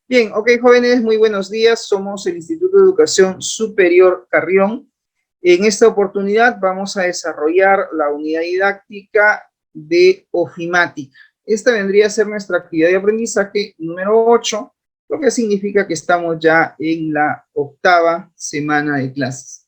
Bien, ok, jóvenes, muy buenos días. Somos el Instituto de Educación Superior Carrión. En esta oportunidad vamos a desarrollar la unidad didáctica de ofimática. Esta vendría a ser nuestra actividad de aprendizaje número 8, lo que significa que estamos ya en la 8ª semana de clases.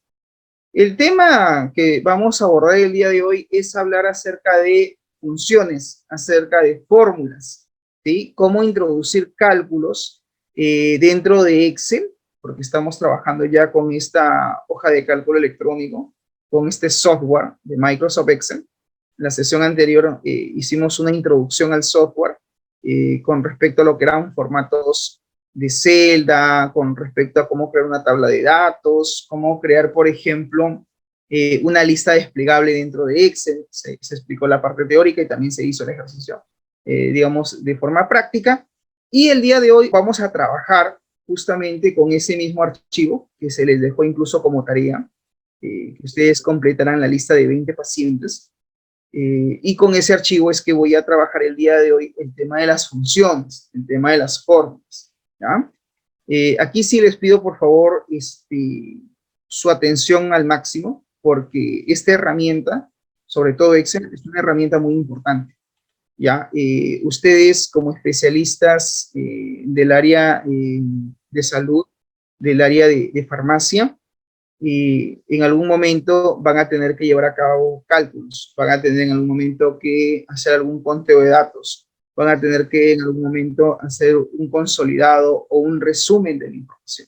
El tema que vamos a abordar el día de hoy es hablar acerca de funciones, acerca de fórmulas, ¿sí? Cómo introducir cálculos dentro de Excel, porque estamos trabajando ya con esta hoja de cálculo electrónico, con este software de Microsoft Excel. En la sesión anterior hicimos una introducción al software con respecto a lo que eran formatos de celda, con respecto a cómo crear una tabla de datos, cómo crear, por ejemplo, una lista desplegable dentro de Excel. Se explicó la parte teórica y también se hizo el ejercicio, digamos, de forma práctica. Y el día de hoy vamos a trabajar justamente con ese mismo archivo que se les dejó incluso como tarea, que ustedes completarán la lista de 20 pacientes. Y con ese archivo es que voy a trabajar el día de hoy el tema de las funciones, el tema de las fórmulas, ¿ya? Aquí sí les pido por favor su atención al máximo, porque esta herramienta, sobre todo Excel, es una herramienta muy importante, ¿ya? Ustedes como especialistas del área de salud, del área de farmacia, y en algún momento van a tener que llevar a cabo cálculos, van a tener en algún momento que hacer algún conteo de datos, van a tener que en algún momento hacer un consolidado o un resumen de la información.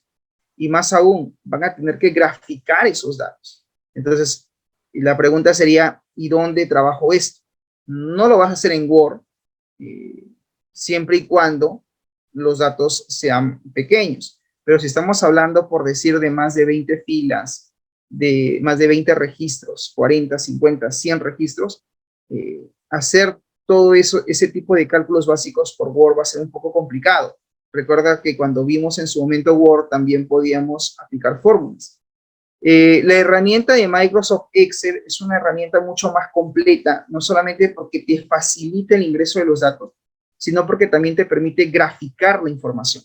Y más aún, van a tener que graficar esos datos. Entonces, la pregunta sería, ¿y dónde trabajo esto? No lo vas a hacer en Word, siempre y cuando los datos sean pequeños. Pero si estamos hablando, por decir, de más de 20 filas, de más de 20 registros, 40, 50, 100 registros, hacer todo eso, ese tipo de cálculos básicos por Word va a ser un poco complicado. Recuerda que cuando vimos en su momento Word, también podíamos aplicar fórmulas. La herramienta de Microsoft Excel es una herramienta mucho más completa, no solamente porque te facilita el ingreso de los datos, sino porque también te permite graficar la información.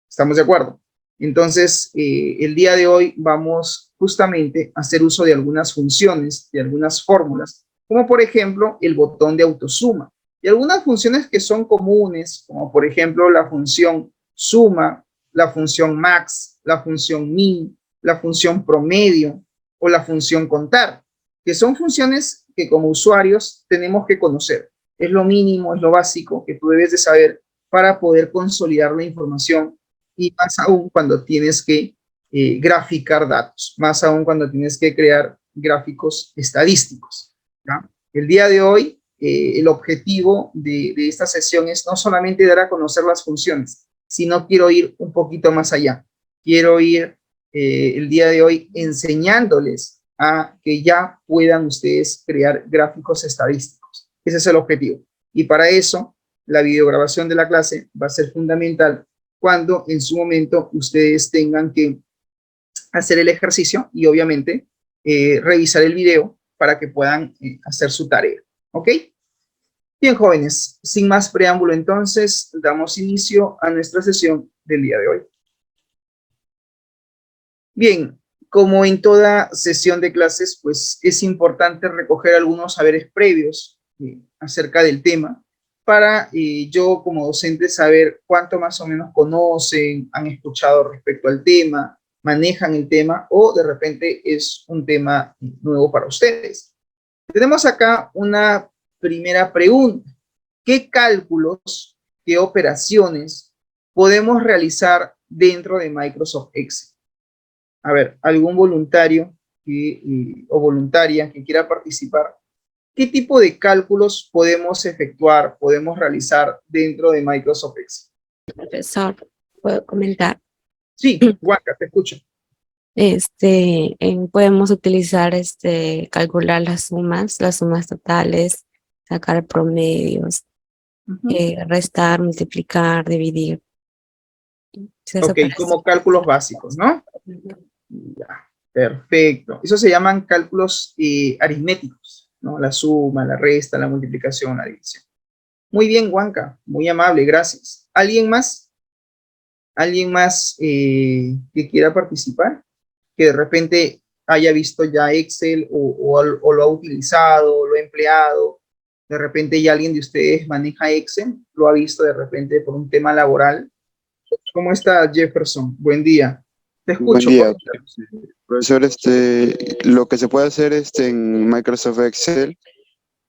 ¿Estamos de acuerdo? Entonces, el día de hoy vamos justamente a hacer uso de algunas funciones, de algunas fórmulas, como por ejemplo el botón de autosuma, y algunas funciones que son comunes, como por ejemplo la función suma, la función max, la función min, la función promedio o la función contar, que son funciones que como usuarios tenemos que conocer. Es lo mínimo, es lo básico que tú debes de saber para poder consolidar la información, y más aún cuando tienes que graficar datos, más aún cuando tienes que crear gráficos estadísticos, ¿ya? El día de hoy, el objetivo de esta sesión es no solamente dar a conocer las funciones, sino quiero ir un poquito más allá. Quiero ir el día de hoy enseñándoles a que ya puedan ustedes crear gráficos estadísticos. Ese es el objetivo. Y para eso, la videograbación de la clase va a ser fundamental cuando en su momento ustedes tengan que hacer el ejercicio y obviamente revisar el video para que puedan hacer su tarea. ¿Ok? Bien, jóvenes, sin más preámbulo entonces, damos inicio a nuestra sesión del día de hoy. Bien, como en toda sesión de clases, pues es importante recoger algunos saberes previos acerca del tema para yo como docente saber cuánto más o menos conocen, han escuchado respecto al tema, manejan el tema o de repente es un tema nuevo para ustedes. Tenemos acá una primera pregunta. ¿Qué cálculos, qué operaciones podemos realizar dentro de Microsoft Excel? A ver, algún voluntario o voluntaria que quiera participar, ¿qué tipo de cálculos podemos efectuar, podemos realizar dentro de Microsoft Excel? Profesor, ¿puedo comentar? Sí, Huanca, te escucho. Podemos utilizar calcular las sumas totales, sacar promedios, restar, multiplicar, dividir. Ok, como cálculos básicos, ¿no? Ya, perfecto. Eso se llaman cálculos aritméticos, ¿no? La suma, la resta, la multiplicación, la división. Muy bien, Juanca, muy amable, gracias. ¿Alguien más? ¿Alguien más que quiera participar? Que de repente haya visto ya Excel o lo ha utilizado, lo ha empleado. De repente ya alguien de ustedes maneja Excel, lo ha visto de repente por un tema laboral. ¿Cómo está, Jefferson? Buen día. Te Buen escucho, día, coméntanos. profesor. Lo que se puede hacer en Microsoft Excel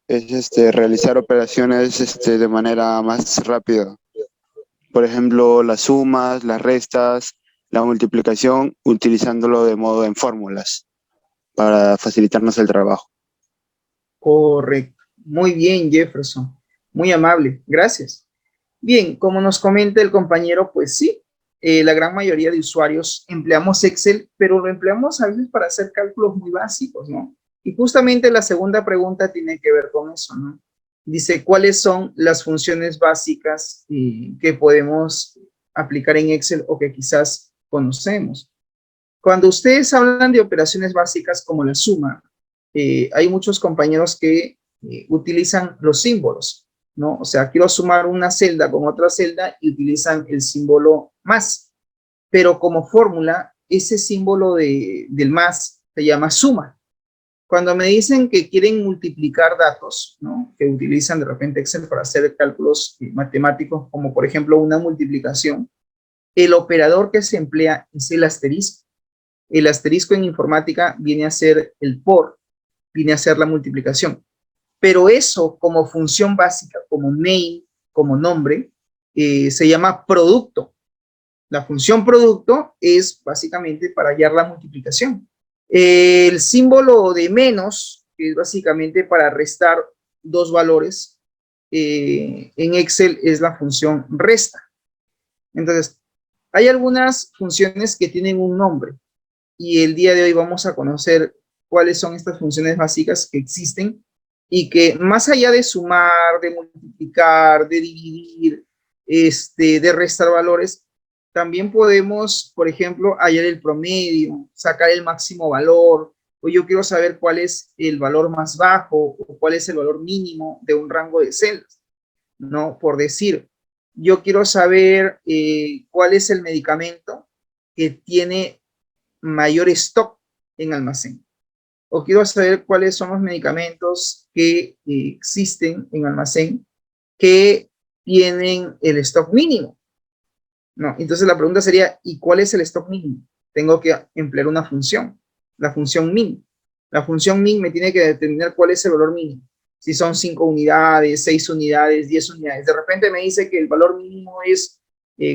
es realizar operaciones de manera más rápida. Por ejemplo, las sumas, las restas, la multiplicación, utilizándolo de modo en fórmulas para facilitarnos el trabajo. Correcto. Muy bien, Jefferson. Muy amable. Gracias. Bien, como nos comenta el compañero, pues sí, la gran mayoría de usuarios empleamos Excel, pero lo empleamos a veces para hacer cálculos muy básicos, ¿no? Y justamente la segunda pregunta tiene que ver con eso, ¿no? Dice, ¿cuáles son las funciones básicas que podemos aplicar en Excel o que quizás conocemos? Cuando ustedes hablan de operaciones básicas como la suma, hay muchos compañeros que utilizan los símbolos, ¿no? O sea, quiero sumar una celda con otra celda y utilizan el símbolo más, pero como fórmula, ese símbolo del más se llama suma. Cuando me dicen que quieren multiplicar datos, ¿no? Que utilizan de repente Excel para hacer cálculos matemáticos, como por ejemplo una multiplicación, el operador que se emplea es el asterisco. El asterisco en informática viene a ser el por, viene a ser la multiplicación. Pero eso como función básica, como name, como nombre, se llama producto. La función producto es básicamente para hallar la multiplicación. El símbolo de menos, que es básicamente para restar dos valores, en Excel es la función resta. Entonces, hay algunas funciones que tienen un nombre y el día de hoy vamos a conocer cuáles son estas funciones básicas que existen y que más allá de sumar, de multiplicar, de dividir, de restar valores, también podemos, por ejemplo, hallar el promedio, sacar el máximo valor, o yo quiero saber cuál es el valor más bajo o cuál es el valor mínimo de un rango de celdas, ¿no? Por decir, yo quiero saber cuál es el medicamento que tiene mayor stock en almacén. O quiero saber cuáles son los medicamentos que existen en almacén que tienen el stock mínimo. No, entonces la pregunta sería, ¿y cuál es el stock mínimo? Tengo que emplear una función, la función min. La función min me tiene que determinar cuál es el valor mínimo. Si son 5 unidades, 6 unidades, 10 unidades. De repente me dice que el valor mínimo es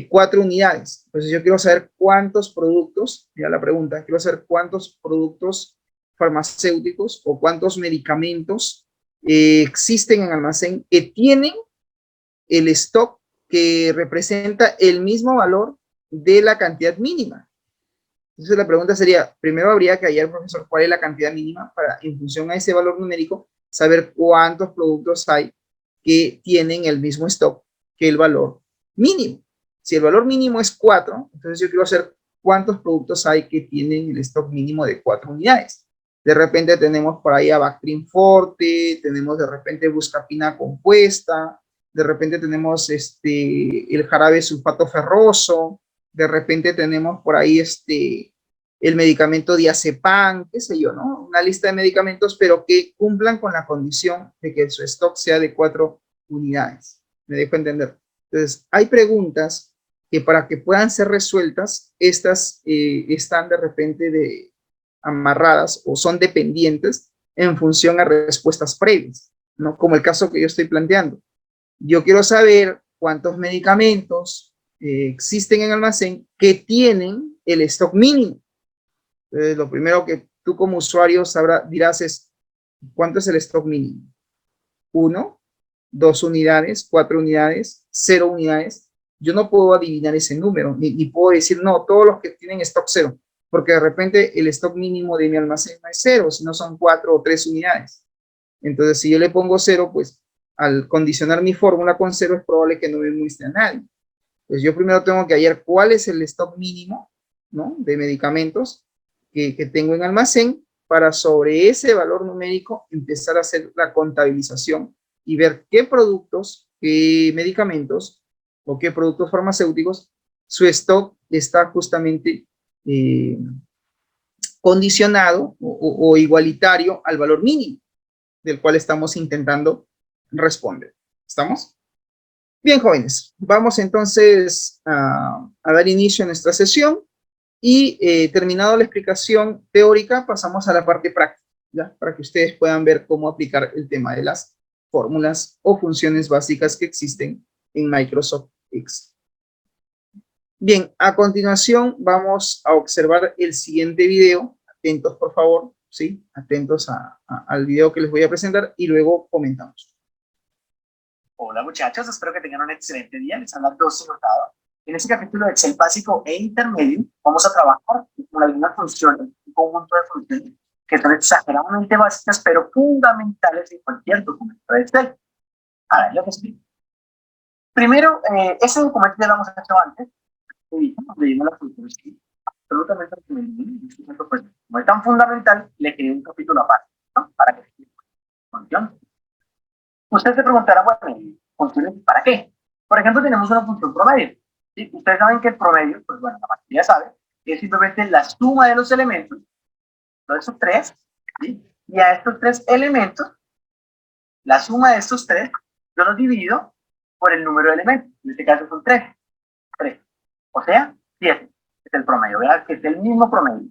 4 unidades. Entonces yo quiero saber cuántos productos, ya la pregunta, quiero saber cuántos productos farmacéuticos o cuántos medicamentos existen en almacén que tienen el stock que representa el mismo valor de la cantidad mínima. Entonces la pregunta sería, primero habría que hallar, profesor, cuál es la cantidad mínima para, en función a ese valor numérico, saber cuántos productos hay que tienen el mismo stock que el valor mínimo. Si el valor mínimo es 4, entonces yo quiero saber cuántos productos hay que tienen el stock mínimo de 4 unidades. De repente tenemos por ahí a Bactrim Forte, tenemos de repente Buscapina compuesta, de repente tenemos el jarabe sulfato ferroso, de repente tenemos por ahí el medicamento diazepam, qué sé yo, ¿no? Una lista de medicamentos, pero que cumplan con la condición de que su stock sea de 4 unidades. ¿Me dejo entender? Entonces, hay preguntas que para que puedan ser resueltas, estas están de repente amarradas o son dependientes en función a respuestas previas, ¿no? Como el caso que yo estoy planteando. Yo quiero saber cuántos medicamentos existen en almacén que tienen el stock mínimo. Entonces, lo primero que tú como usuario dirás es, ¿cuánto es el stock mínimo? 1, 2 unidades, 4 unidades, 0 unidades. Yo no puedo adivinar ese número, ni puedo decir, no, todos los que tienen stock 0, porque de repente el stock mínimo de mi almacén no es 0, sino son 4 o 3 unidades. Entonces, si yo le pongo 0, pues al condicionar mi fórmula con 0 es probable que no me muestre a nadie. Pues yo primero tengo que hallar cuál es el stock mínimo, ¿no? De medicamentos que tengo en almacén para sobre ese valor numérico empezar a hacer la contabilización y ver qué productos qué medicamentos o qué productos farmacéuticos su stock está justamente condicionado o igualitario al valor mínimo del cual estamos intentando responder. ¿Estamos? Bien, jóvenes, vamos entonces a dar inicio a nuestra sesión y terminado la explicación teórica, pasamos a la parte práctica, ¿ya? Para que ustedes puedan ver cómo aplicar el tema de las fórmulas o funciones básicas que existen en Microsoft Excel. Bien, a continuación vamos a observar el siguiente video. Atentos, por favor, ¿sí? Atentos al video que les voy a presentar y luego comentamos. Hola muchachos, espero que tengan un excelente día. Les habla Doce Hurtado. En este capítulo de Excel básico e intermedio vamos a trabajar con algunas funciones, un conjunto de funciones que son exageradamente básicas pero fundamentales en cualquier documento de Excel. A ver, yo te explico. Primero, ese documento ya lo hemos hecho antes. Donde vimos las funciones que absolutamente pues, como es tan fundamental, le creé un capítulo aparte, ¿no? Para que funcione. Usted se preguntará, bueno, ¿funciones para qué? Por ejemplo, tenemos una función promedio. ¿Sí? Ustedes saben que el promedio, pues bueno, la mayoría sabe, es simplemente la suma de los elementos, de esos tres, ¿sí? Y a estos tres elementos, la suma de estos tres, yo los divido por el número de elementos. En este caso son 3. O sea, 7 es el promedio, ¿verdad? Que es el mismo promedio.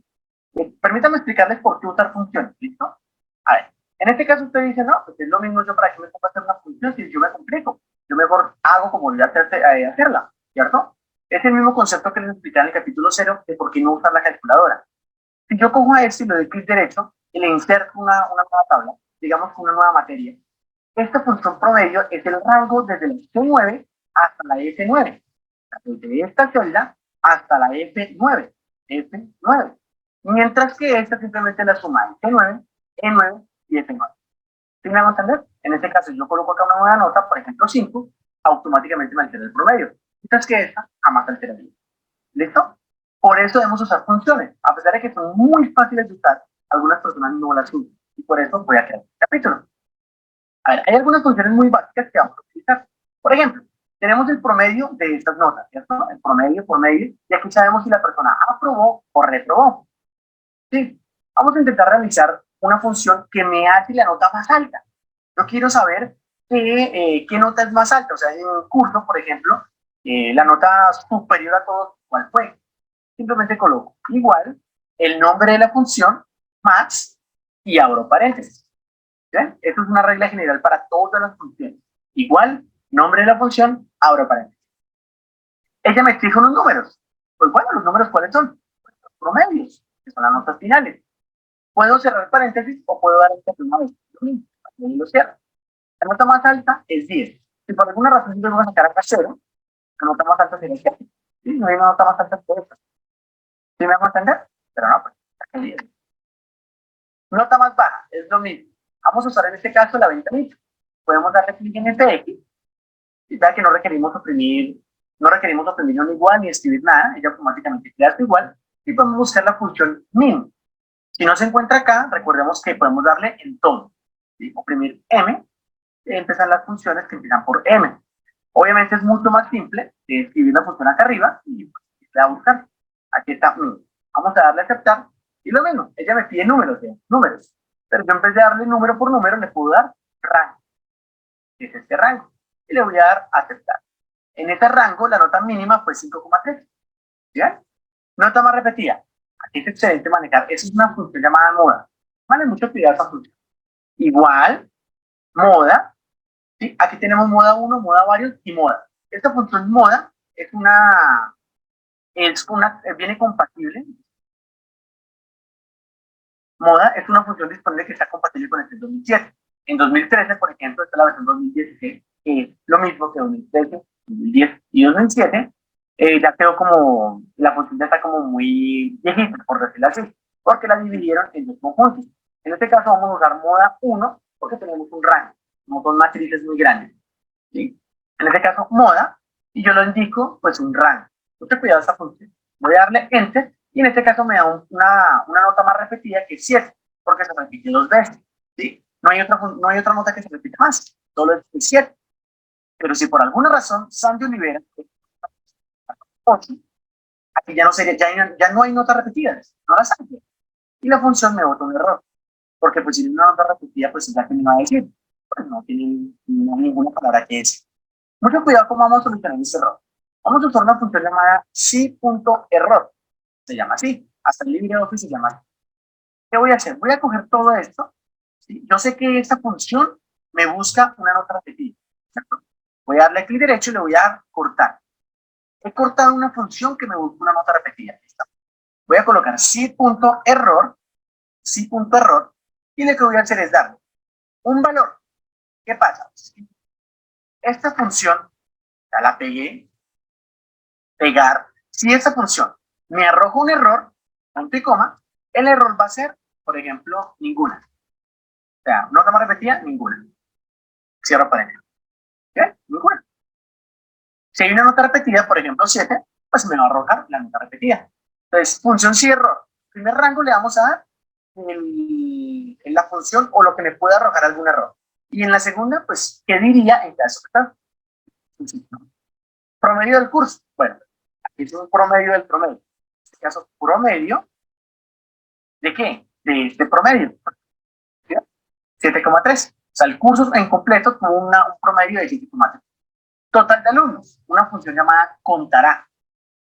Permítame explicarles por qué usar funciones, ¿listo? A ver, en este caso usted dice, no, pues es lo mismo, yo para qué me pongo a hacer una función si yo me complico. Yo mejor hago como voy a hacerla, ¿cierto? Es el mismo concepto que les expliqué en el capítulo 0 de por qué no usar la calculadora. Si yo cojo a esto y le doy clic derecho y le inserto una nueva tabla, digamos una nueva materia, esta función promedio es el rango desde la C9 hasta la F9. Desde esta celda hasta la F9, F9. Mientras que esta simplemente la suma de F9, E9 y F9. ¿Sí me hago entender? En este caso, yo coloco acá una nueva nota, por ejemplo 5, automáticamente me altera el promedio. Mientras que esta jamás alteraría. ¿Listo? Por eso debemos usar funciones. A pesar de que son muy fáciles de usar, algunas personas no las usan. Y por eso voy a crear este capítulo. A ver, hay algunas funciones muy básicas que vamos a utilizar. Por ejemplo, tenemos el promedio de estas notas, ¿cierto? El promedio, y aquí sabemos si la persona aprobó o reprobó. Sí, vamos a intentar realizar una función que me hace la nota más alta. Yo quiero saber qué nota es más alta. O sea, en un curso, por ejemplo, la nota superior a todos, ¿cuál fue? Simplemente coloco igual el nombre de la función más y abro paréntesis. ¿Sí? Esto es una regla general para todas las funciones. Igual, nombre de la función, abro paréntesis. Ella me exige unos números. Pues bueno, ¿los números cuáles son? Pues los promedios, que son las notas finales. Puedo cerrar paréntesis o puedo dar enter una vez. Y lo cierro. La nota más alta es 10. Si por alguna razón yo voy a sacar acá 0, la nota más alta sería 7. ¿Sí? No hay una nota más alta que esta. ¿Sí me hago entender? Pero no, pues, saqué 10. Nota más baja, es lo mismo. Vamos a usar en este caso la ventanita. Podemos darle clic en FX y vean que no requerimos oprimir un igual ni escribir nada, ella automáticamente crea esto igual y podemos buscar la función min. Si no se encuentra acá, recordemos que podemos darle en todo, ¿sí? Oprimir M y empiezan las funciones que empiezan por M. Obviamente es mucho más simple escribir la función acá arriba y pues, la a buscar. Aquí está min. Vamos a darle a aceptar y lo mismo, ella me pide números, pero yo en vez de darle número por número le puedo dar rango, que es este rango, y le voy a dar a aceptar. En ese rango la nota mínima fue 5,3. ¿Bien? Nota más repetida. Aquí es excelente manejar. Esa es una función llamada moda. Vale mucho cuidado esa función. Igual, moda. ¿Sí? Aquí tenemos moda 1, moda varios y moda. Esta función moda viene compatible. Moda es una función disponible que está compatible con el 2007. En 2013, por ejemplo, esta es la versión 2016, que es lo mismo que 2013, 2010 y 2007. Ya quedó como, la función ya está como muy viejita, por decirlo así, porque la dividieron en dos conjuntos. En este caso vamos a usar moda 1, porque tenemos un rango, no son matrices muy grandes. ¿Sí? En este caso, moda, y yo lo indico, pues un rango. Mucho cuidado esta función. Voy a darle enter, y en este caso me da una nota más repetida que es 7, porque se repite 2 veces. ¿Sí? No hay otra nota que se repita más, solo es 7. Pero si por alguna razón Sandy Olivera 8, aquí ya no sería, ya no hay notas repetidas, no las hay. Y la función me bota un error. Porque pues si no una nota repetida, pues ya que me va a decir, pues no tiene ninguna palabra que decir. Mucho cuidado cómo vamos a solucionar este error. Vamos a usar una función llamada si.error. Se llama así. Hasta el LibreOffice se llama así. ¿Qué voy a hacer? Voy a coger todo esto. ¿Sí? Yo sé que esta función me busca una nota repetida. ¿Cierto? Voy a darle clic derecho y le voy a cortar. He cortado una función que me busca una nota repetida. ¿Listo? Voy a colocar si.error y lo que voy a hacer es darle un valor. ¿Qué pasa? Esta función, ya la pegué, pegar. Si esta función me arroja un error, punto y coma, el error va a ser, por ejemplo, ninguna. O sea, nota más repetida, ninguna. Cierro paréntesis. ¿Qué? Ninguna. Si hay una nota repetida, por ejemplo, 7, pues me va a arrojar la nota repetida. Entonces, función si error. Primer rango le vamos a dar en la función o lo que me pueda arrojar algún error. Y en la segunda, pues, ¿qué diría en caso de promedio del curso? Bueno, aquí es un promedio del promedio. En este caso, promedio, ¿de qué? De promedio. 7,3. O sea, el curso en completo tuvo un promedio de 7,3. Total de alumnos, una función llamada contará.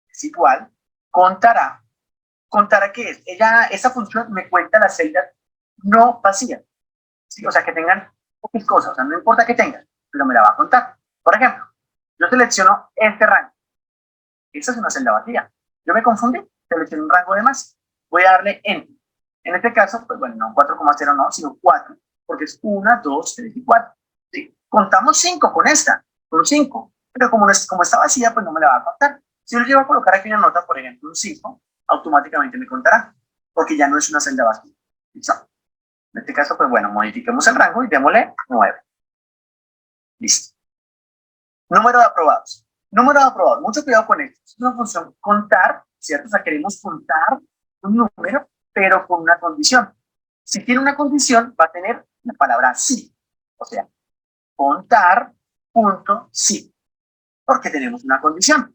Es igual, contará. ¿Contará qué es? Esa función me cuenta las celdas no vacías. ¿Sí? O sea, que tengan pocas cosas. O sea, no importa que tengan, pero me la va a contar. Por ejemplo, yo selecciono este rango. Esta es una celda vacía. Yo me confundí, selecciono un rango de más. Voy a darle Enter. En este caso, pues bueno, no 4,0 no, sino 4, porque es 1, 2, 3 y 4. ¿Sí? Contamos 5 con esta, con 5. Pero como está vacía, pues no me la va a contar. Si yo le llevo a colocar aquí una nota, por ejemplo, un 5, automáticamente me contará, porque ya no es una celda vacía. ¿Listo? En este caso, pues bueno, modifiquemos el rango y démosle 9. Listo. Número de aprobados. Número de aprobados. Mucho cuidado con esto. Es una función contar, ¿cierto? O sea, queremos contar un número, pero con una condición. Si tiene una condición, va a tener la palabra sí. O sea, contar punto sí. Porque tenemos una condición.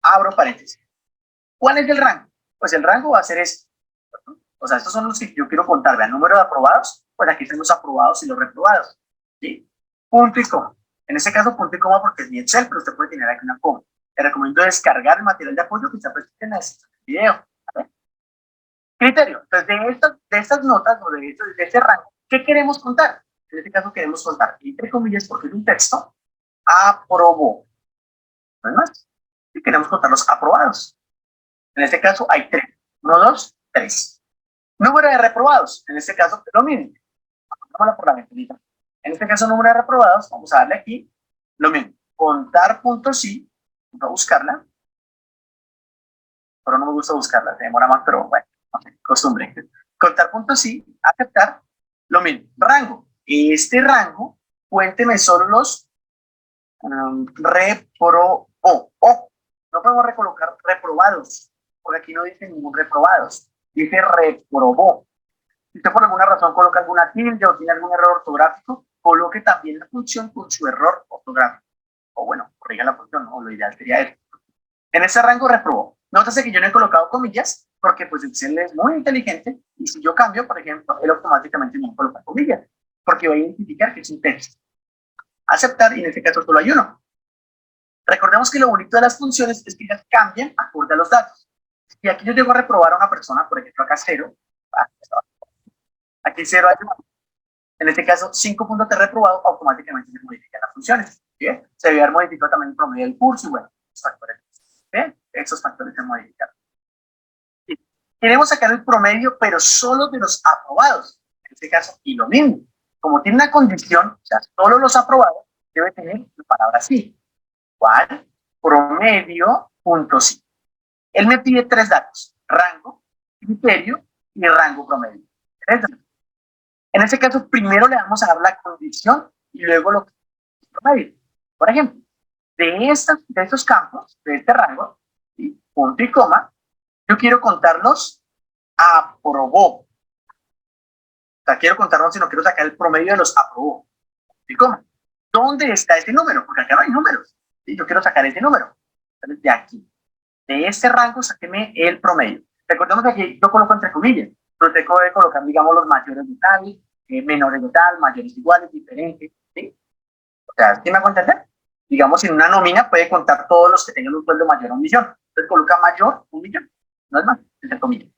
Abro paréntesis. ¿Cuál es el rango? Pues el rango va a ser este. O sea, estos son los que yo quiero contar. Vean, número de aprobados. Pues aquí están los aprobados y los reprobados. ¿Sí? Punto y coma. En este caso, punto y coma porque es mi Excel, pero usted puede tener aquí una coma. Te recomiendo descargar el material de apoyo que está presente en este video. ¿Vale? Criterio. Entonces, de estas notas o de este rango, ¿qué queremos contar? En este caso queremos contar, entre comillas, porque es un texto, aprobó. No es más. Y queremos contar los aprobados. En este caso hay 3. 1, 2, 3. Número de reprobados. En este caso, lo mismo. Vámonos por la ventanita. En este caso, número de reprobados, vamos a darle aquí lo mismo. Contar punto sí. Voy a buscarla. Pero no me gusta buscarla, se demora más, pero bueno, costumbre. Contar punto sí, aceptar, lo mismo. Rango. Este rango, cuénteme solo los repro o. No podemos recolocar reprobados, porque aquí no dice ningún reprobados. Dice reprobó. Si usted por alguna razón coloca alguna tilde o tiene algún error ortográfico, coloque también la función con su error ortográfico. O bueno, corrija la función, o lo ideal sería eso. En ese rango reprobó. Nótese que yo no he colocado comillas, porque pues Excel es muy inteligente, y si yo cambio, por ejemplo, él automáticamente me coloca comillas, porque va a identificar que es un texto. Aceptar, y en este caso solo hay uno. Recordemos que lo bonito de las funciones es que ellas cambian acorde a los datos. Y aquí yo llego a reprobar a una persona, por ejemplo, acá 0, aquí 0 hay 1. En este caso, 5 puntos de reprobado, automáticamente se modifican las funciones. ¿Bien? Se debe haber modificado también el promedio del curso y bueno, los factores. ¿Bien? Esos factores se modifican. ¿Sí? Queremos sacar el promedio, pero solo de los aprobados. En este caso, y lo mismo. Como tiene una condición, o sea, solo los aprobados, debe tener la palabra sí. ¿Cuál? Promedio punto sí. Él me pide 3 datos: rango, criterio y rango promedio. 3 datos. En este caso, primero le vamos a dar la condición y luego lo que es promedio. Por ejemplo, de estos campos, de este rango, ¿sí? Punto y coma, yo quiero contarlos aprobó. O sea, quiero contarlos si no quiero sacar el promedio de los aprobó. Punto y coma. ¿Dónde está ese número? Porque acá no hay números. ¿Sí? Yo quiero sacar ese número. Entonces, de aquí, de este rango, sáqueme el promedio. Recordemos que aquí yo coloco entre comillas. Pero usted puede colocar, digamos, los mayores de tal, menores de tal, mayores iguales, diferentes. ¿Sí? O sea, ¿sí me hago entender? Digamos, en una nómina puede contar todos los que tengan un sueldo mayor a 1.000.000. Entonces coloca mayor, 1.000.000. No es más, entre comillas.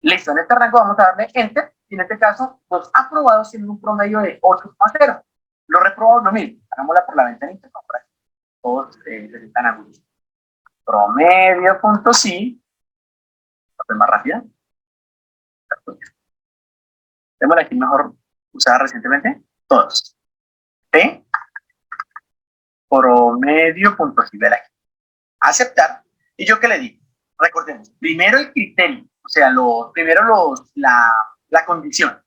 Listo, en este rango vamos a darle Enter. Y en este caso, los aprobados tienen un promedio de 8,0. Los reprobados, lo mismo. Hagámosla por la ventanita. Todos se están agudos. Promedio, punto sí. ¿Es más rápida? Démosla aquí mejor usada recientemente. Todos. P. Promedio, punto sí. Ver aquí. Aceptar. ¿Y yo qué le digo? Recordemos, primero el criterio, o sea, la condición.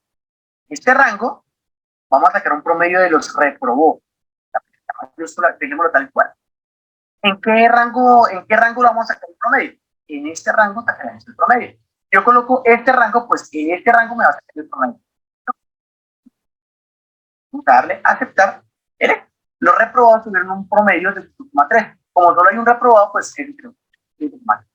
Este rango, vamos a sacar un promedio de los reprobó. Dejémoslo tal cual. ¿En qué rango lo vamos a sacar el promedio? En este rango sacaremos el promedio. Yo coloco este rango, pues en este rango me va a sacar el promedio. Vamos a darle a aceptar. Los reprobados tuvieron un promedio de 2,3. Como solo hay un reprobado, pues es más.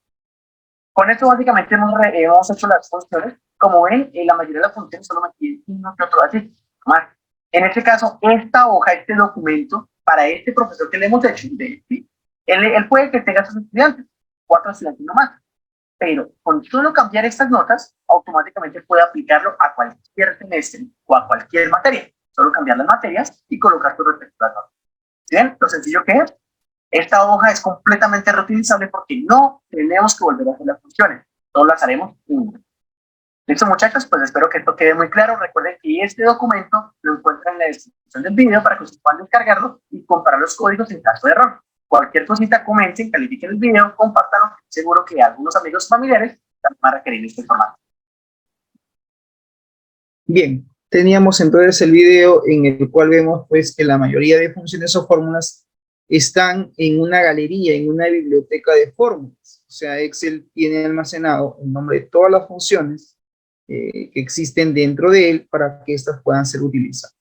Con esto básicamente hemos hecho las funciones. Como ven, la mayoría de las funciones solo me piden uno que otro así. Más. En este caso, esta hoja, este documento, para este profesor que le hemos hecho, ¿sí? él puede que tenga sus estudiantes, 4 estudiantes nomás. Pero con solo cambiar estas notas, automáticamente puede aplicarlo a cualquier semestre o a cualquier materia. Solo cambiar las materias y colocar sus respectivas notas. ¿Bien? Lo sencillo que es. Esta hoja es completamente reutilizable porque no tenemos que volver a hacer las funciones. Todas las haremos una. Listo, muchachos, pues espero que esto quede muy claro. Recuerden que este documento lo encuentran en la descripción del video para que ustedes puedan descargarlo y comparar los códigos en caso de error. Cualquier cosita, comenten, califiquen el video, compártanlo. Seguro que algunos amigos familiares también van a requerir esta información. Bien, teníamos entonces el video en el cual vemos pues que la mayoría de funciones o fórmulas están en una galería, en una biblioteca de fórmulas. O sea, Excel tiene almacenado el nombre de todas las funciones que existen dentro de él para que éstas puedan ser utilizadas.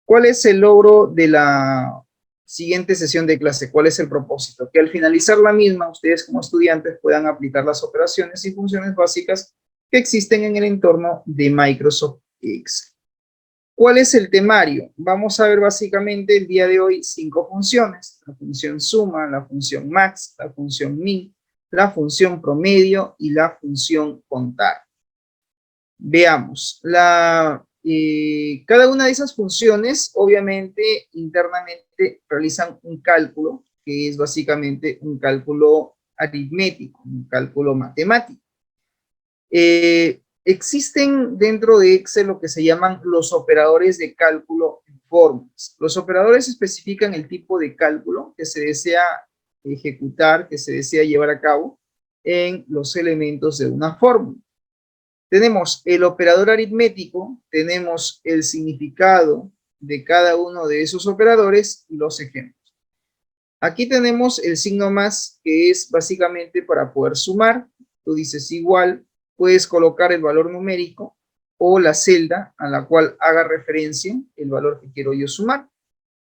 ¿Cuál es el logro de la siguiente sesión de clase? ¿Cuál es el propósito? Que al finalizar la misma, ustedes como estudiantes puedan aplicar las operaciones y funciones básicas que existen en el entorno de Microsoft Excel. ¿Cuál es el temario? Vamos a ver básicamente el día de hoy 5 funciones. La función suma, la función max, la función min, la función promedio y la función contar. Veamos. Cada una de esas funciones, obviamente, internamente realizan un cálculo, que es básicamente un cálculo aritmético, un cálculo matemático. Existen dentro de Excel lo que se llaman los operadores de cálculo en fórmulas. Los operadores especifican el tipo de cálculo que se desea ejecutar, que se desea llevar a cabo en los elementos de una fórmula. Tenemos el operador aritmético, tenemos el significado de cada uno de esos operadores y los ejemplos. Aquí tenemos el signo más, que es básicamente para poder sumar. Tú dices igual, puedes colocar el valor numérico o la celda a la cual haga referencia el valor que quiero yo sumar.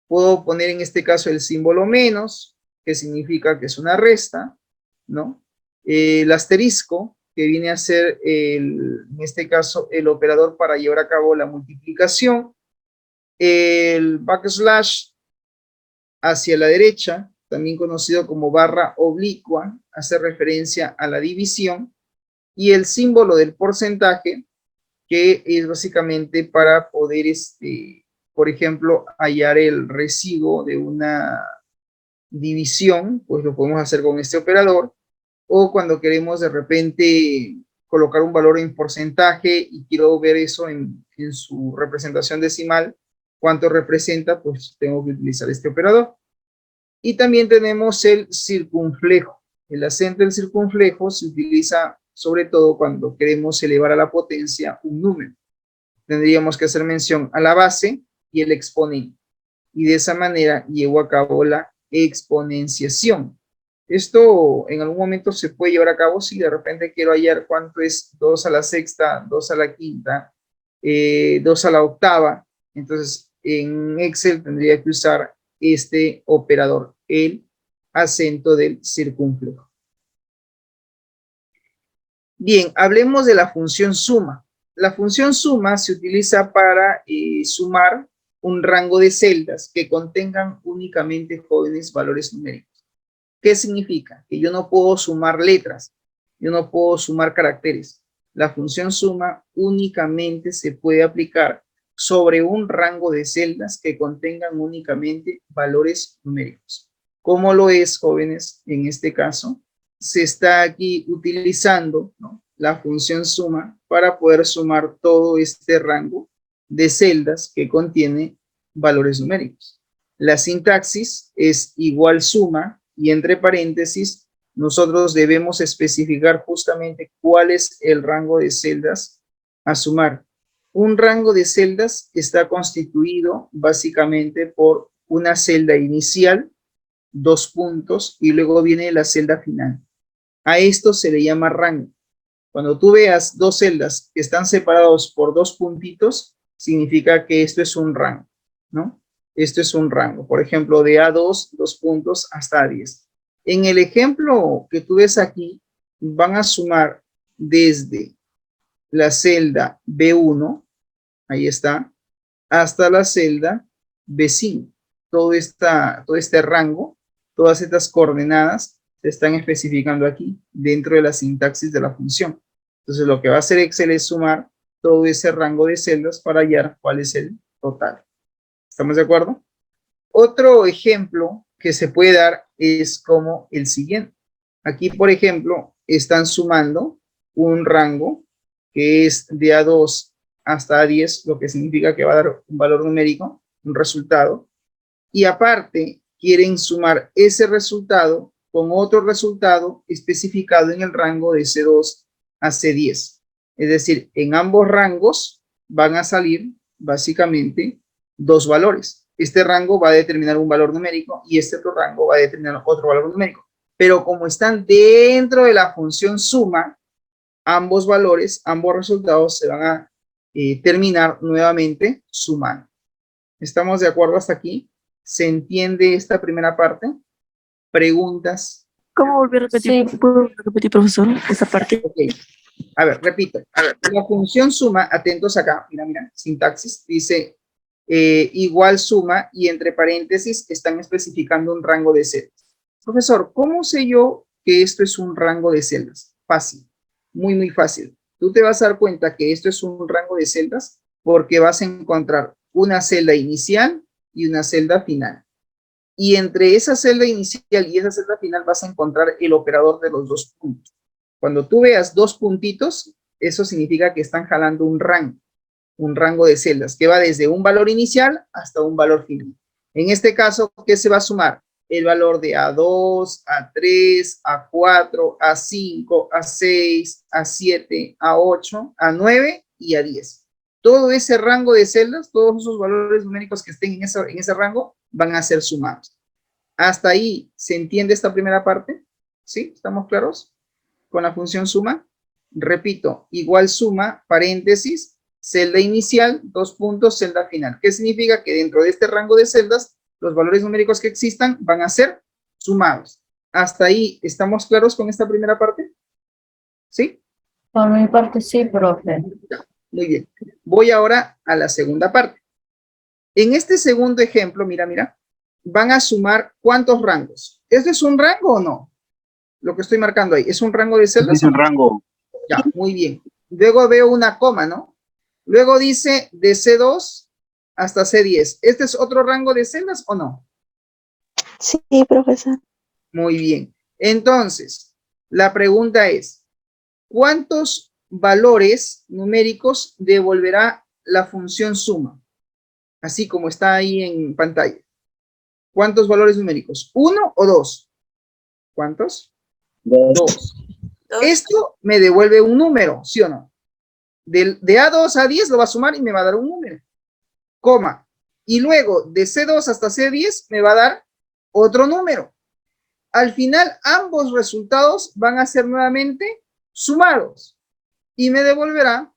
Puedo poner en este caso el símbolo menos, que significa que es una resta, ¿no? El asterisco, que viene a ser, en este caso, el operador para llevar a cabo la multiplicación. El backslash hacia la derecha, también conocido como barra oblicua, hace referencia a la división. Y el símbolo del porcentaje, que es básicamente para poder, por ejemplo, hallar el residuo de una división, pues lo podemos hacer con este operador. O cuando queremos de repente colocar un valor en porcentaje y quiero ver eso en su representación decimal, cuánto representa, pues tengo que utilizar este operador. Y también tenemos el circunflejo. El acento del circunflejo se utiliza sobre todo cuando queremos elevar a la potencia un número. Tendríamos que hacer mención a la base y el exponente. Y de esa manera llevo a cabo la exponenciación. Esto en algún momento se puede llevar a cabo si de repente quiero hallar cuánto es 2 a la sexta, 2 a la quinta, 2 a la octava. Entonces, en Excel tendría que usar este operador, el acento del circunflejo. Bien, hablemos de la función suma. La función suma se utiliza para sumar un rango de celdas que contengan únicamente jóvenes valores numéricos. ¿Qué significa? Que yo no puedo sumar letras, yo no puedo sumar caracteres. La función suma únicamente se puede aplicar sobre un rango de celdas que contengan únicamente valores numéricos. ¿Cómo lo es, jóvenes? En este caso, se está aquí utilizando, ¿no?, la función suma para poder sumar todo este rango de celdas que contiene valores numéricos. La sintaxis es igual suma y entre paréntesis nosotros debemos especificar justamente cuál es el rango de celdas a sumar. Un rango de celdas está constituido básicamente por una celda inicial, 2 puntos, y luego viene la celda final. A esto se le llama rango. Cuando tú veas 2 celdas que están separados por 2 puntitos, significa que esto es un rango, ¿no? Esto es un rango. Por ejemplo, de A2, 2 puntos, hasta A10. En el ejemplo que tú ves aquí, van a sumar desde la celda B1, ahí está, hasta la celda B5. Todo este rango, todas estas coordenadas se están especificando aquí dentro de la sintaxis de la función. Entonces lo que va a hacer Excel es sumar todo ese rango de celdas para hallar cuál es el total. ¿Estamos de acuerdo? Otro ejemplo que se puede dar es como el siguiente. Aquí, por ejemplo, están sumando un rango que es de A2 hasta A10, lo que significa que va a dar un valor numérico, un resultado. Y aparte, quieren sumar ese resultado con otro resultado especificado en el rango de C2 a C10. Es decir, en ambos rangos van a salir básicamente 2 valores. Este rango va a determinar un valor numérico y este otro rango va a determinar otro valor numérico. Pero como están dentro de la función suma, ambos valores, ambos resultados se van a terminar nuevamente sumando. ¿Estamos de acuerdo hasta aquí? ¿Se entiende esta primera parte? ¿Preguntas? ¿Cómo volví a repetir? Sí. ¿Puedo repetir, profesor, esa parte? Ok. A ver, repito. La función suma, atentos acá, mira, sintaxis, dice igual suma y entre paréntesis están especificando un rango de celdas. Profesor, ¿cómo sé yo que esto es un rango de celdas? Fácil, muy fácil. Tú te vas a dar cuenta que esto es un rango de celdas porque vas a encontrar una celda inicial y una celda final. Y entre esa celda inicial y esa celda final vas a encontrar el operador de los 2 puntos. Cuando tú veas 2 puntitos, eso significa que están jalando un rango de celdas que va desde un valor inicial hasta un valor final. En este caso, ¿qué se va a sumar? El valor de A2, A3, A4, A5, A6, A7, A8, A9 y A10. Todo ese rango de celdas, todos esos valores numéricos que estén en ese rango, van a ser sumados. ¿Hasta ahí se entiende esta primera parte? ¿Sí? ¿Estamos claros con la función suma? Repito, igual suma, paréntesis, celda inicial, 2 puntos, celda final. ¿Qué significa? Que dentro de este rango de celdas, los valores numéricos que existan van a ser sumados. ¿Hasta ahí estamos claros con esta primera parte? ¿Sí? Por mi parte sí, profe. Muy bien. Voy ahora a la segunda parte. En este segundo ejemplo, mira, van a sumar ¿cuántos rangos? ¿Esto es un rango o no? Lo que estoy marcando ahí, ¿es un rango de celdas? Es un rango. Ya, muy bien. Luego veo una coma, ¿no? Luego dice de C2 hasta C10. ¿Este es otro rango de celdas o no? Sí, profesor. Muy bien. Entonces, la pregunta es, ¿cuántos valores numéricos devolverá la función suma? Así como está ahí en pantalla. ¿Cuántos valores numéricos? ¿1 o 2? ¿Cuántos? 2. Esto me devuelve un número, ¿sí o no? De A2 a 10 lo va a sumar y me va a dar un número. Coma. Y luego de C2 hasta C10 me va a dar otro número. Al final, ambos resultados van a ser nuevamente sumados y me devolverá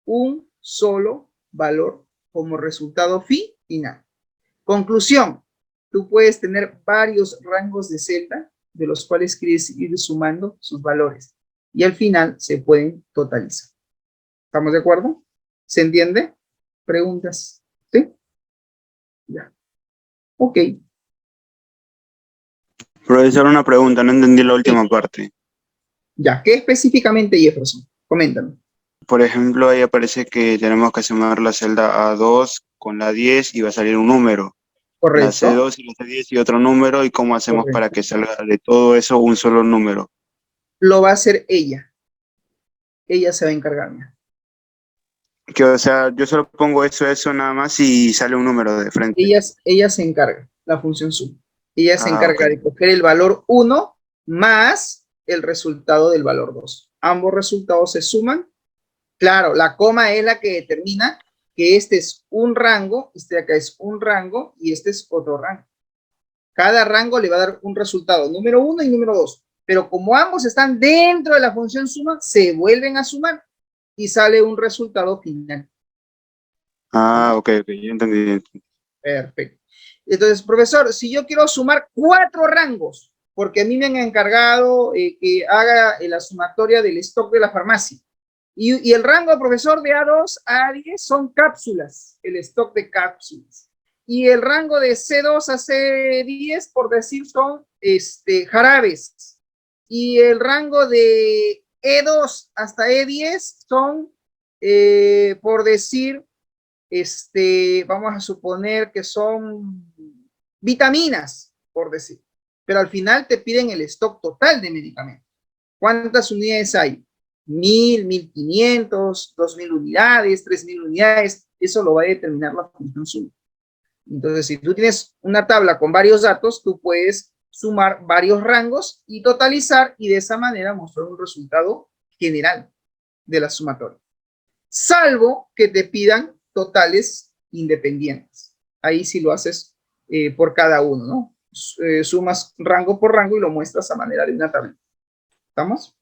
un solo valor como resultado final. Conclusión, tú puedes tener varios rangos de celda de los cuales quieres ir sumando sus valores y al final se pueden totalizar. ¿Estamos de acuerdo? ¿Se entiende? ¿Preguntas? ¿Sí? Ya. Ok. Profesor, una pregunta, no entendí la última parte. Ya. ¿Qué específicamente, Jefferson? Coméntame. Por ejemplo, ahí aparece que tenemos que sumar la celda A2 con la 10 y va a salir un número. La Correcto. C2 y la C10 y otro número, ¿y cómo hacemos para Correcto. que salga de todo eso un solo número? Lo va a hacer ella. Ella se va a encargar. Que, o sea, yo solo pongo eso nada más y sale un número de frente. Ella se encarga, la función suma. Ella se encarga Ok. de coger el valor 1 más el resultado del valor 2. Ambos resultados se suman. Claro, la coma es la que determina que este es un rango, este de acá es un rango y este es otro rango. Cada rango le va a dar un resultado, número 1 y número 2. Pero como ambos están dentro de la función suma, se vuelven a sumar y sale un resultado final. Ah, ok, ya entendí. Perfecto. Entonces, profesor, si yo quiero sumar 4 rangos, porque a mí me han encargado que haga la sumatoria del stock de la farmacia, y el rango, profesor, de A2 a A10 son cápsulas, el stock de cápsulas. Y el rango de C2 a C10, por decir, son jarabes. Y el rango de E2 hasta E10 son, por decir, vamos a suponer que son vitaminas, por decir. Pero al final te piden el stock total de medicamentos. ¿Cuántas unidades hay? 1000, 1500, 2000 unidades, 3000 unidades. Eso lo va a determinar la función suma. Entonces, si tú tienes una tabla con varios datos, tú puedes sumar varios rangos y totalizar y de esa manera mostrar un resultado general de la sumatoria. Salvo que te pidan totales independientes. Ahí sí lo haces por cada uno, ¿no? Sumas rango por rango y lo muestras a manera de una tabla. ¿Estamos?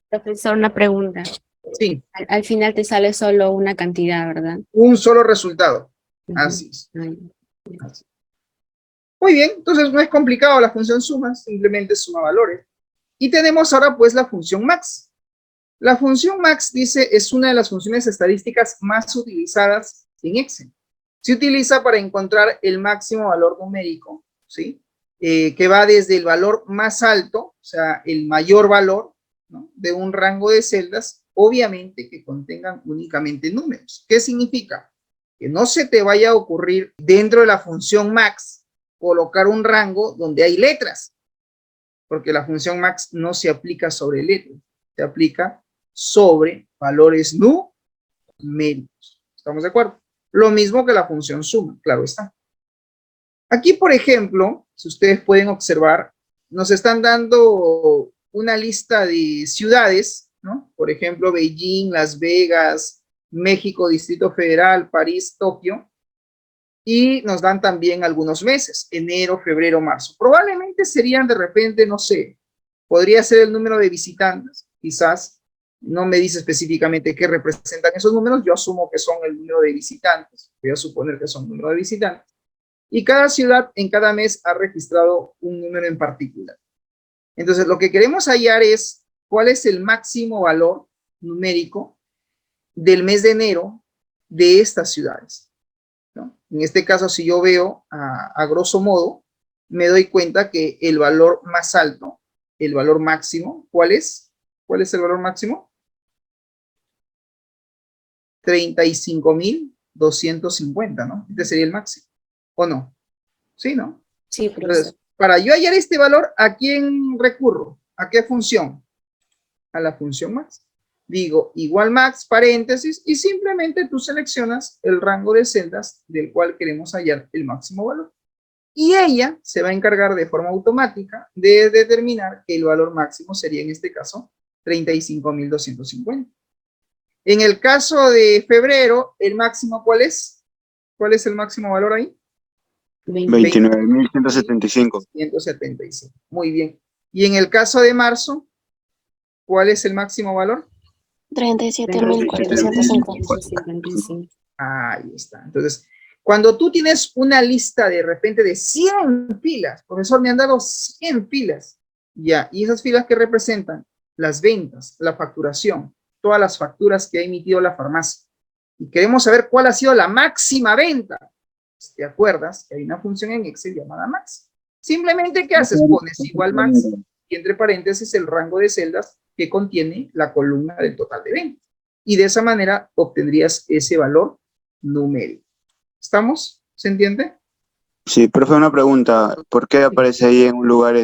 Profesor, una pregunta. Sí. Al final te sale solo una cantidad, ¿verdad? Un solo resultado. Así es. Así. Muy bien, entonces no es complicado la función suma, simplemente suma valores. Y tenemos ahora pues la función max. La función max, dice, es una de las funciones estadísticas más utilizadas en Excel. Se utiliza para encontrar el máximo valor numérico, ¿sí? Que va desde el valor más alto, o sea, el mayor valor, ¿no?, de un rango de celdas, obviamente que contengan únicamente números. ¿Qué significa? Que no se te vaya a ocurrir dentro de la función max colocar un rango donde hay letras, porque la función max no se aplica sobre letras, se aplica sobre valores numéricos. ¿Estamos de acuerdo? Lo mismo que la función suma, claro está. Aquí, por ejemplo, si ustedes pueden observar, nos están dando una lista de ciudades, ¿no? Por ejemplo, Beijing, Las Vegas, México, Distrito Federal, París, Tokio, y nos dan también algunos meses, enero, febrero, marzo. Probablemente serían de repente, no sé, podría ser el número de visitantes, quizás. No me dice específicamente qué representan esos números, yo asumo que son el número de visitantes, voy a suponer que son el número de visitantes, y cada ciudad en cada mes ha registrado un número en particular. Entonces, lo que queremos hallar es cuál es el máximo valor numérico del mes de enero de estas ciudades, ¿no? En este caso, si yo veo a grosso modo, me doy cuenta que el valor más alto, el valor máximo, ¿cuál es? ¿Cuál es el valor máximo? 35.250, ¿no? Este sería el máximo, ¿o no? ¿Sí, no? Sí, profesor. Entonces, para yo hallar este valor, ¿a quién recurro? ¿A qué función? A la función max. Digo, igual max, paréntesis, y simplemente tú seleccionas el rango de celdas del cual queremos hallar el máximo valor. Y ella se va a encargar de forma automática de determinar que el valor máximo sería en este caso 35.250. En el caso de febrero, ¿el máximo cuál es? ¿Cuál es el máximo valor ahí? 29.175. 175. Muy bien. Y en el caso de marzo, ¿cuál es el máximo valor? 37.450. 37.455. Ahí está. Entonces, Cuando tú tienes una lista de repente de 100 filas, profesor, me han dado 100 filas, ya, y esas filas que representan las ventas, la facturación, todas las facturas que ha emitido la farmacia, y queremos saber cuál ha sido la máxima venta. ¿Te acuerdas que hay una función en Excel llamada max? Simplemente, ¿qué haces? Pones igual max y entre paréntesis el rango de celdas que contiene la columna del total de ventas. Y de esa manera obtendrías ese valor numérico. ¿Estamos? ¿Se entiende? Sí, profe, una pregunta. ¿Por qué aparece ahí en un lugar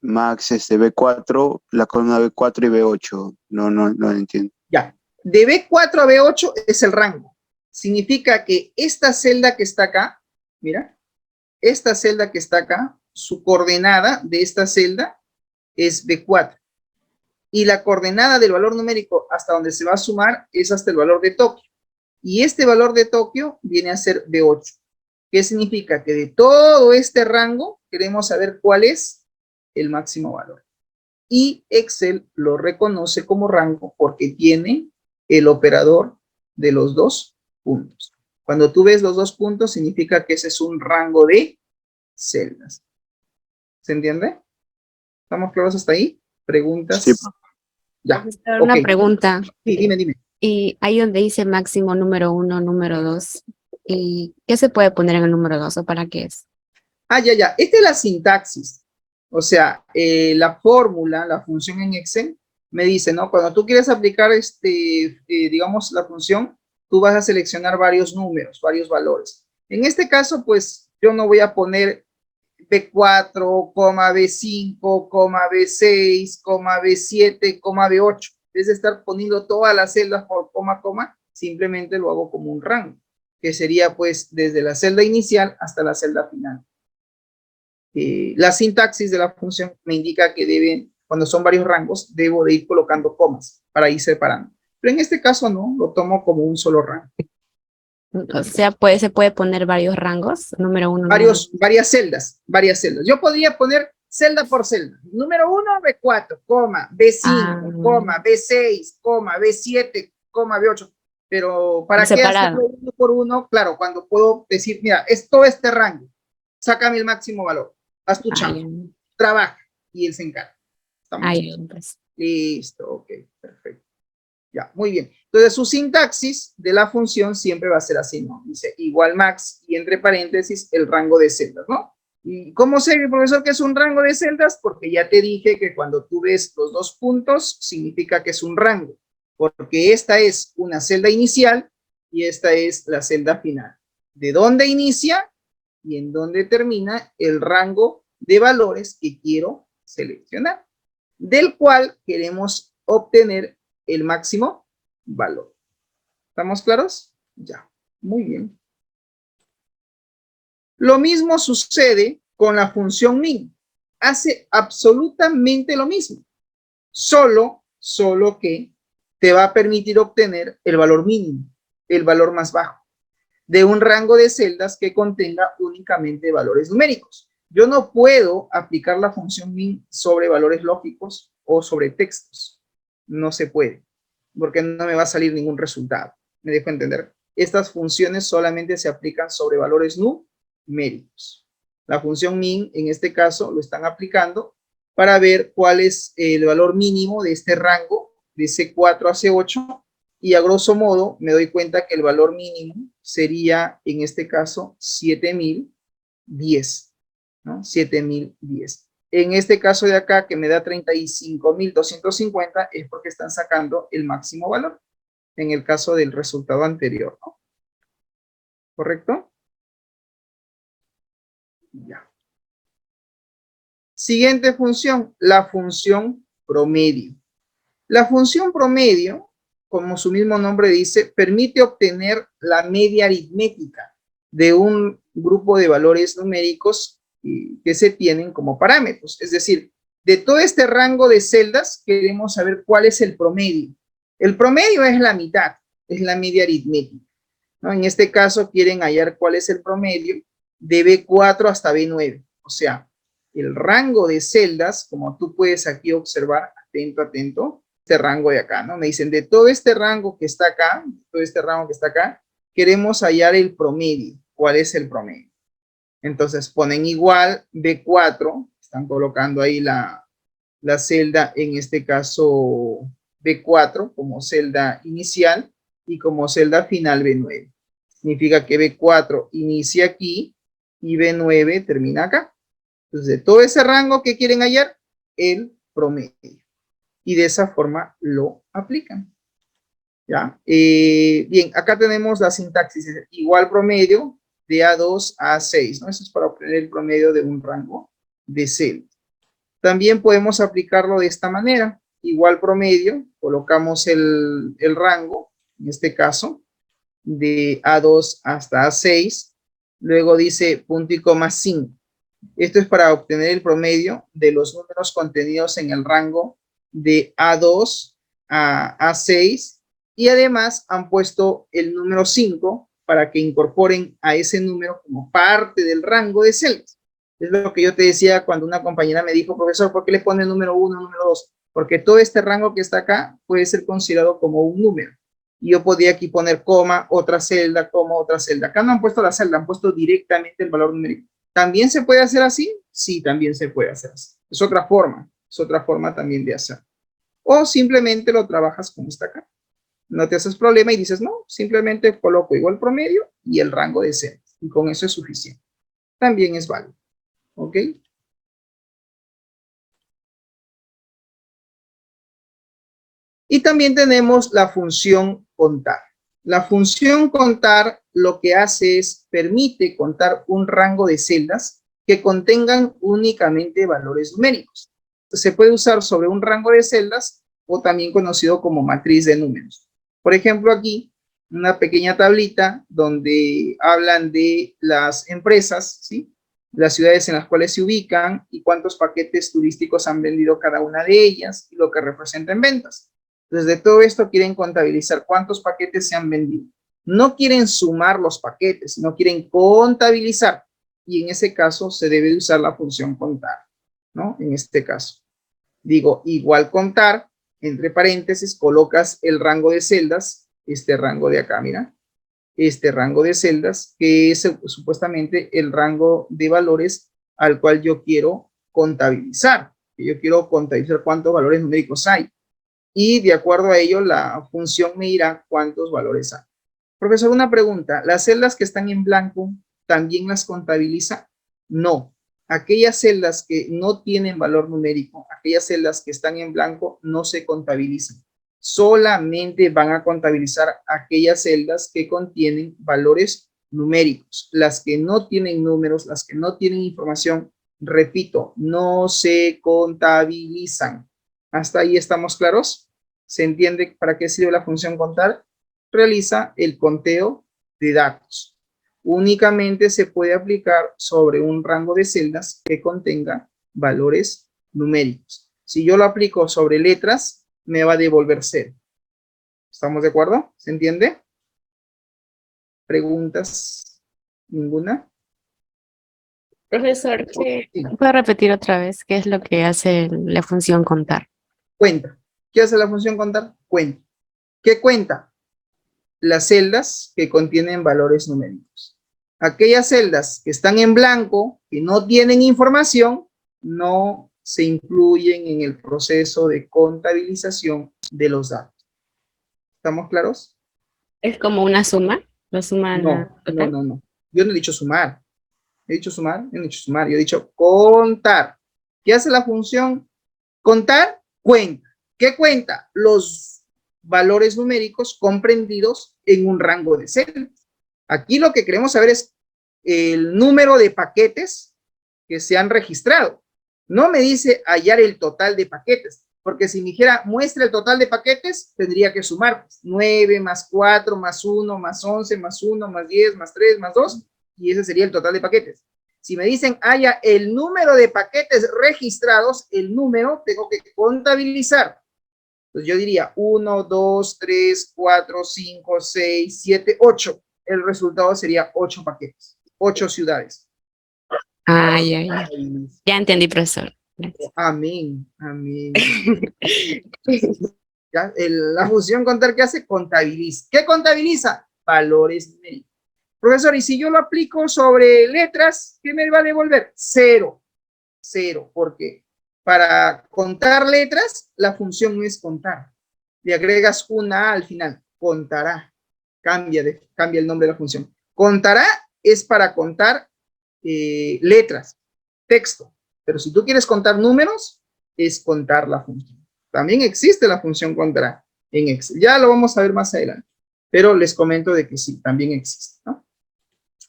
max B4, la columna B4 y B8? No lo entiendo. Ya. De B4 a B8 es el rango. Significa que esta celda que está acá, mira, esta celda que está acá, su coordenada de esta celda es B4. Y la coordenada del valor numérico hasta donde se va a sumar es hasta el valor de Tokio. Y este valor de Tokio viene a ser B8. ¿Qué significa? Que de todo este rango queremos saber cuál es el máximo valor. Y Excel lo reconoce como rango porque tiene el operador de los dos puntos. Cuando tú ves los dos puntos, significa que ese es un rango de celdas. ¿Se entiende? ¿Estamos claros hasta ahí? ¿Preguntas? Sí. Ya. Profesor, una Ok. pregunta. Sí, dime. Y ahí donde dice máximo número 1, número 2, ¿y qué se puede poner en el número 2 o para qué es? Ah, ya. Esta es la sintaxis. O sea, la fórmula, la función en Excel, me dice, ¿no? Cuando tú quieres aplicar, digamos, la función, tú vas a seleccionar varios números, varios valores. En este caso, pues, yo no voy a poner B4, B5, B6, B7, B8. En vez de estar poniendo todas las celdas por coma, simplemente lo hago como un rango, que sería, pues, desde la celda inicial hasta la celda final. La sintaxis de la función me indica que cuando son varios rangos, debo de ir colocando comas para ir separando. Pero en este caso no, lo tomo como un solo rango. O sea, se puede poner varios rangos, número 1. Varias celdas. Yo podría poner celda por celda. Número 1, B4, B5, B6, B7, B8. Pero ¿para qué hacerlo uno por uno? Claro, cuando puedo decir, mira, es todo este rango. Sácame el máximo valor. Haz tu chamba. Trabaja y él se encarga. ¿Estamos? Listo, ok, perfecto. Ya, muy bien. Entonces, su sintaxis de la función siempre va a ser así, ¿no? Dice igual max y entre paréntesis el rango de celdas, ¿no? ¿Y cómo sé, profesor, que es un rango de celdas? Porque ya te dije que cuando tú ves los dos puntos, significa que es un rango. Porque esta es una celda inicial y esta es la celda final. ¿De dónde inicia y en dónde termina el rango de valores que quiero seleccionar? Del cual queremos obtener el máximo valor. ¿Estamos claros? Ya, muy bien. Lo mismo sucede con la función min. Hace absolutamente lo mismo. Solo que te va a permitir obtener el valor mínimo, el valor más bajo, de un rango de celdas que contenga únicamente valores numéricos. Yo no puedo aplicar la función min sobre valores lógicos o sobre textos. No se puede, porque no me va a salir ningún resultado. ¿Me dejo entender? Estas funciones solamente se aplican sobre valores numéricos. La función min, en este caso, lo están aplicando para ver cuál es el valor mínimo de este rango, de C4 a C8, y a grosso modo me doy cuenta que el valor mínimo sería, en este caso, 7010, ¿no? 7010. En este caso de acá, que me da 35.250, es porque están sacando el máximo valor, en el caso del resultado anterior, ¿no? ¿Correcto? Ya. Siguiente función, la función promedio. La función promedio, como su mismo nombre dice, permite obtener la media aritmética de un grupo de valores numéricos que se tienen como parámetros. Es decir, de todo este rango de celdas, queremos saber cuál es el promedio. El promedio es la mitad, es la media aritmética, ¿no? En este caso quieren hallar cuál es el promedio de B4 hasta B9. O sea, el rango de celdas, como tú puedes aquí observar, atento, este rango de acá, ¿no? Me dicen, de todo este rango que está acá, queremos hallar el promedio. ¿Cuál es el promedio? Entonces ponen igual B4, están colocando ahí la celda, en este caso B4 como celda inicial y como celda final B9. Significa que B4 inicia aquí y B9 termina acá. Entonces, de todo ese rango que quieren hallar, el promedio. Y de esa forma lo aplican. ¿Ya? Bien, acá tenemos la sintaxis. Igual promedio de A2 a A6, ¿no? Eso es para obtener el promedio de un rango de celda. También podemos aplicarlo de esta manera. Igual promedio, colocamos el rango, en este caso, de A2 hasta A6. Luego dice punto y coma 5. Esto es para obtener el promedio de los números contenidos en el rango de A2 a A6. Y además han puesto el número 5 para que incorporen a ese número como parte del rango de celdas. Es lo que yo te decía cuando una compañera me dijo, profesor, ¿por qué le pone el número 1, número 2? Porque todo este rango que está acá puede ser considerado como un número. Y yo podría aquí poner coma, otra celda, coma, otra celda. Acá no han puesto la celda, han puesto directamente el valor numérico. ¿También se puede hacer así? Sí, también se puede hacer así. Es otra forma también de hacer. O simplemente lo trabajas como está acá. No te haces problema y dices, no, simplemente coloco igual promedio y el rango de celdas. Y con eso es suficiente. También es válido. ¿Ok? Y también tenemos la función contar. La función contar lo que hace es, permite contar un rango de celdas que contengan únicamente valores numéricos. Se puede usar sobre un rango de celdas o también conocido como matriz de números. Por ejemplo, aquí, una pequeña tablita donde hablan de las empresas, ¿sí? Las ciudades en las cuales se ubican y cuántos paquetes turísticos han vendido cada una de ellas y lo que representa en ventas. Entonces, de todo esto quieren contabilizar cuántos paquetes se han vendido. No quieren sumar los paquetes, no quieren contabilizar. Y en ese caso se debe usar la función contar, ¿no? En este caso. Digo, igual contar, entre paréntesis, colocas el rango de celdas, este rango de acá, mira. Este rango de celdas, que es supuestamente el rango de valores al cual yo quiero contabilizar. Yo quiero contabilizar cuántos valores numéricos hay. Y de acuerdo a ello, la función me dirá cuántos valores hay. Profesor, una pregunta. ¿Las celdas que están en blanco también las contabiliza? No. Aquellas celdas que no tienen valor numérico, aquellas celdas que están en blanco, no se contabilizan. Solamente van a contabilizar aquellas celdas que contienen valores numéricos. Las que no tienen números, las que no tienen información, repito, no se contabilizan. ¿Hasta ahí estamos claros? ¿Se entiende para qué sirve la función contar? Realiza el conteo de datos. Únicamente se puede aplicar sobre un rango de celdas que contenga valores numéricos. Si yo lo aplico sobre letras, me va a devolver 0. ¿Estamos de acuerdo? ¿Se entiende? ¿Preguntas? ¿Ninguna? Profesor, Sí. ¿puede repetir otra vez qué es lo que hace la función contar? Cuenta. ¿Qué hace la función contar? Cuenta. ¿Qué cuenta? Las celdas que contienen valores numéricos. Aquellas celdas que están en blanco, que no tienen información, no se incluyen en el proceso de contabilización de los datos. ¿Estamos claros? ¿Es como una suma? ¿La suma No. total? Yo no he dicho sumar. ¿He dicho sumar? Yo no he dicho sumar. Yo he dicho contar. ¿Qué hace la función? Contar, cuenta. ¿Qué cuenta? Los valores numéricos comprendidos en un rango de celdas. Aquí lo que queremos saber es el número de paquetes que se han registrado. No me dice hallar el total de paquetes, porque si me dijera muestra el total de paquetes, tendría que sumar 9 más 4 más 1 más 11 más 1 más 10 más 3 más 2, y ese sería el total de paquetes. Si me dicen haya el número de paquetes registrados, el número tengo que contabilizar. Entonces yo diría 1, 2, 3, 4, 5, 6, 7, 8. El resultado sería 8 paquetes, 8 ciudades. Ya. Ya entendí, profesor. Gracias. Amén. ¿Ya? La función contar, ¿qué hace? Contabiliza. ¿Qué contabiliza? valores numéricos. Profesor, y si yo lo aplico sobre letras, ¿qué me va a devolver? Cero. Cero, porque para contar letras, la función no es contar. Le agregas una A al final, contará. Cambia el nombre de la función. Contará es para contar letras, texto. Pero si tú quieres contar números, es contar la función. También existe la función contará en Excel. Ya lo vamos a ver más adelante. Pero les comento de que sí, también existe, ¿no?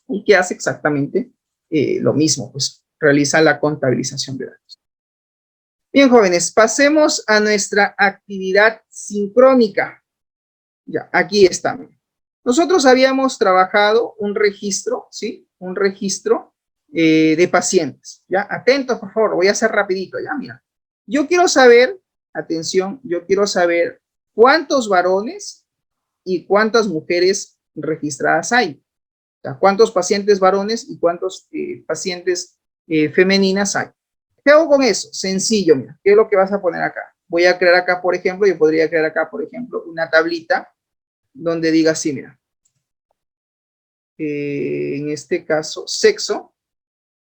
Y que hace exactamente lo mismo, pues realiza la contabilización de datos. Bien, jóvenes, pasemos a nuestra actividad sincrónica. Ya, aquí está. Nosotros habíamos trabajado un registro, ¿sí? Un registro de pacientes, ¿ya? Atentos, por favor, voy a hacer rapidito, ¿ya? Mira, yo quiero saber, atención, yo quiero saber cuántos varones y cuántas mujeres registradas hay. O sea, cuántos pacientes varones y cuántos pacientes femeninas hay. ¿Qué hago con eso? Sencillo, mira, ¿qué es lo que vas a poner acá? Voy a crear acá, por ejemplo, yo podría crear acá, por ejemplo, una tablita donde diga así, mira. En este caso, sexo,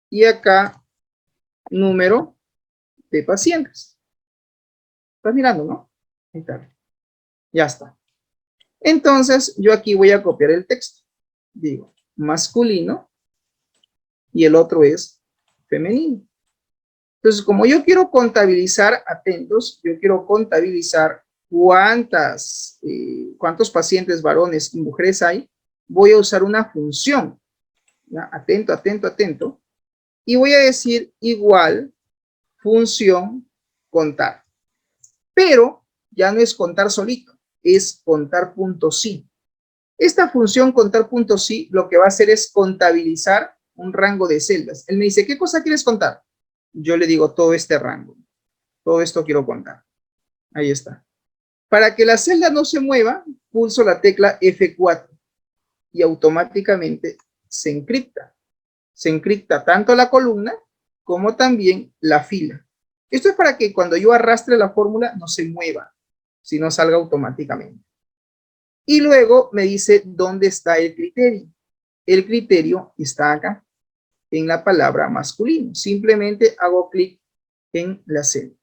y acá, número de pacientes. ¿Estás mirando, no? Ahí está. Ya está. Entonces, yo aquí voy a copiar el texto. Digo, masculino, y el otro es femenino. Entonces, como yo quiero contabilizar, atentos, yo quiero contabilizar cuántos pacientes varones y mujeres hay, voy a usar una función. ¿Ya? Atento, atento, atento. Y voy a decir igual función contar. Pero ya no es contar solito, es contar punto sí. Esta función contar punto sí lo que va a hacer es contabilizar un rango de celdas. Él me dice, ¿qué cosa quieres contar? Yo le digo todo este rango. Todo esto quiero contar. Ahí está. Para que la celda no se mueva, pulso la tecla F4 y automáticamente se encripta. Se encripta tanto la columna como también la fila. Esto es para que cuando yo arrastre la fórmula no se mueva, sino salga automáticamente. Y luego me dice dónde está el criterio. El criterio está acá, en la palabra masculino. Simplemente hago clic en la celda.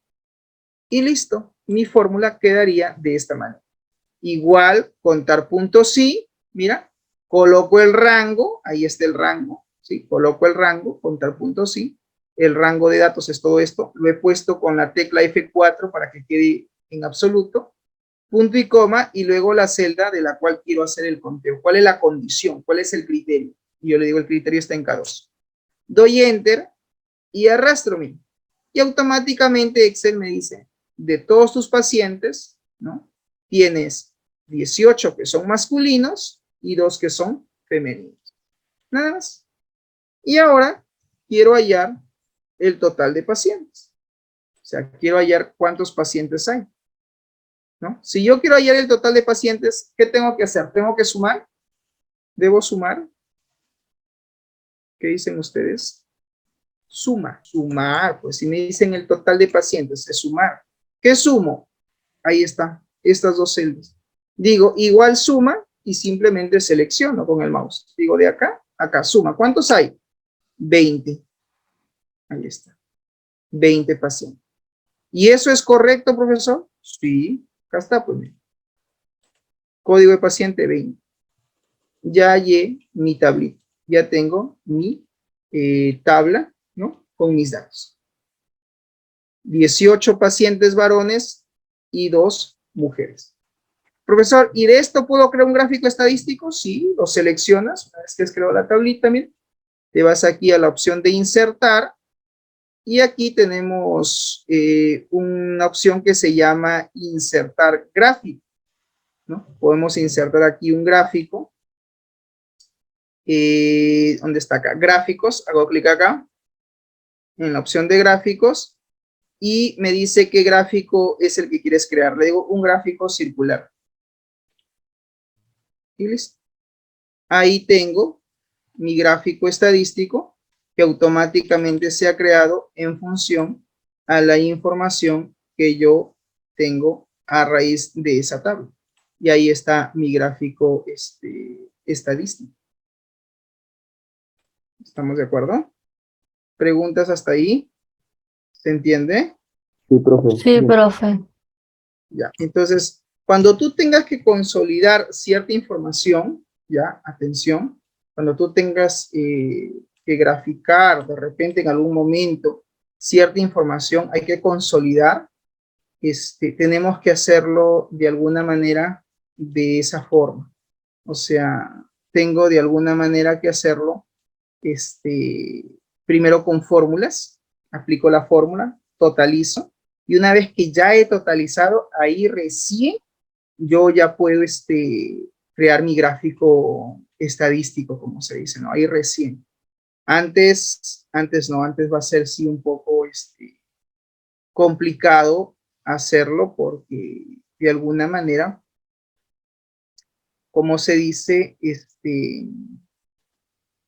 Y listo, mi fórmula quedaría de esta manera. Igual, contar puntos sí, mira, coloco el rango, ahí está el rango, ¿sí? Coloco el rango, contar puntos sí, el rango de datos es todo esto, lo he puesto con la tecla F4 para que quede en absoluto, punto y coma, y luego la celda de la cual quiero hacer el conteo. ¿Cuál es la condición? ¿Cuál es el criterio? Y yo le digo, el criterio está en K2. Doy Enter y arrastro, mira. Y automáticamente Excel me dice, de todos tus pacientes, ¿no? Tienes 18 que son masculinos y 2 que son femeninos. Nada más. Y ahora quiero hallar el total de pacientes. O sea, quiero hallar cuántos pacientes hay, ¿no? Si yo quiero hallar el total de pacientes, ¿qué tengo que hacer? ¿Tengo que sumar? ¿Debo sumar? ¿Qué dicen ustedes? Sumar, pues si me dicen el total de pacientes, es sumar. ¿Qué sumo? Ahí está, estas dos celdas. Digo, igual suma y simplemente selecciono con el mouse. Digo, de acá, acá, suma. ¿Cuántos hay? 20. Ahí está. 20 pacientes. ¿Y eso es correcto, profesor? Sí, acá está, pues. Código de paciente 20. Ya hallé mi tablita. Ya tengo mi tabla, ¿no? Con mis datos. 18 pacientes varones y 2 mujeres. Profesor, ¿y de esto puedo crear un gráfico estadístico? Sí, lo seleccionas. Una vez que has creado la tablita, mira, te vas aquí a la opción de insertar y aquí tenemos una opción que se llama insertar gráfico, ¿no? Podemos insertar aquí un gráfico. ¿Dónde está acá? Gráficos, hago clic acá en la opción de gráficos y me dice qué gráfico es el que quieres crear. Le digo un gráfico circular. Y listo. Ahí tengo mi gráfico estadístico que automáticamente se ha creado en función a la información que yo tengo a raíz de esa tabla. Y ahí está mi gráfico estadístico. ¿Estamos de acuerdo? ¿Preguntas hasta ahí? ¿Se entiende? Sí, profe. Sí, profe. Ya, entonces, cuando tú tengas que consolidar cierta información, ya, atención, cuando tú tengas que graficar de repente en algún momento cierta información, hay que consolidar, tenemos que hacerlo de alguna manera de esa forma. O sea, tengo de alguna manera que hacerlo, primero con fórmulas, aplico la fórmula, totalizo, y una vez que ya he totalizado, ahí recién yo ya puedo crear mi gráfico estadístico, como se dice, ¿no? Ahí recién. Antes no, antes va a ser sí un poco complicado hacerlo porque de alguna manera, como se dice,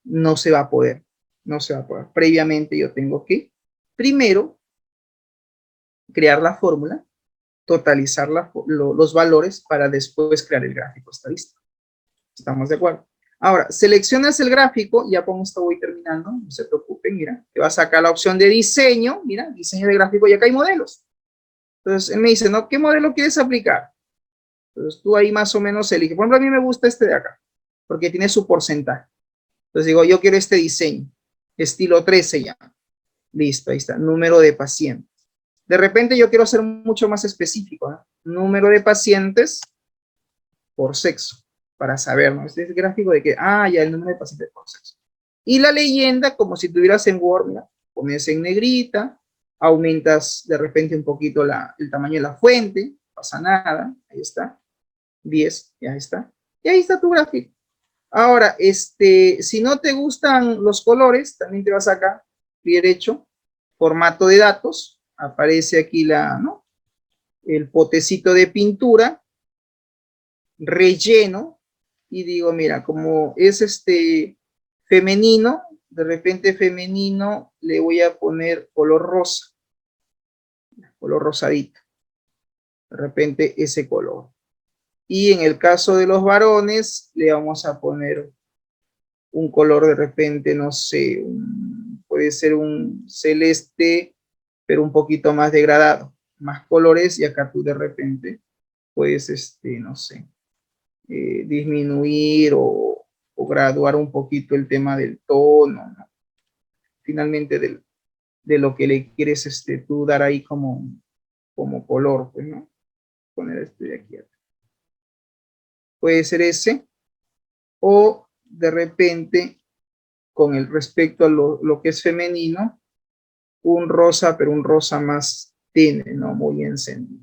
no se va a poder, no se va a poder. Previamente yo tengo que primero crear la fórmula, totalizar los valores para después crear el gráfico estadístico. ¿Estamos de acuerdo? Ahora, seleccionas el gráfico, ya con esto voy terminando, no se preocupen, mira, te va a sacar la opción de diseño, mira, diseño de gráfico, y acá hay modelos. Entonces, él me dice, ¿no? ¿Qué modelo quieres aplicar? Entonces, tú ahí más o menos eliges. Por ejemplo, a mí me gusta este de acá, porque tiene su porcentaje. Entonces digo, yo quiero este diseño, estilo 3 se llama. Listo, ahí está, número de pacientes. De repente yo quiero ser mucho más específico, ¿no? Número de pacientes por sexo, para saber, ¿no? Este es el gráfico de que, ya el número de pacientes por sexo. Y la leyenda, como si tuvieras en Word, ¿no? Pones en negrita, aumentas de repente un poquito el tamaño de la fuente, no pasa nada, ahí está, 10, ya está. Y ahí está tu gráfico. Ahora, si no te gustan los colores, también te vas acá, clic derecho, formato de datos, aparece aquí ¿no? El potecito de pintura, relleno, y digo, mira, como es femenino, de repente femenino, le voy a poner color rosa, color rosadito, de repente ese color. Y en el caso de los varones, le vamos a poner un color de repente, no sé, puede ser un celeste, pero un poquito más degradado, más colores, y acá tú de repente puedes, no sé, disminuir o graduar un poquito el tema del tono, ¿no? Finalmente de lo que le quieres tú dar ahí como color, pues, ¿no? Poner este de aquí. Puede ser ese, o de repente, con el respecto a lo que es femenino, un rosa, pero un rosa más tenue, ¿no? Muy encendido.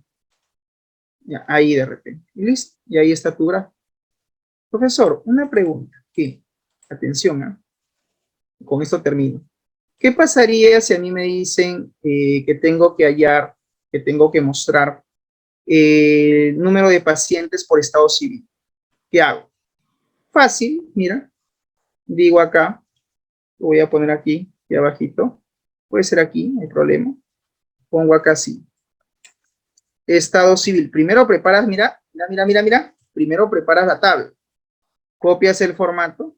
Ya, ahí de repente. Y listo. Y ahí está tu gráfico. Profesor, una pregunta. ¿Qué? Atención, ¿eh? Con esto termino. ¿Qué pasaría si a mí me dicen que tengo que hallar, que tengo que mostrar el número de pacientes por estado civil? ¿Qué hago? Fácil, mira. Digo acá, lo voy a poner aquí, y abajito. Puede ser aquí, no hay problema. Pongo acá así. Estado civil. Primero preparas, mira. Primero preparas la tabla. Copias el formato.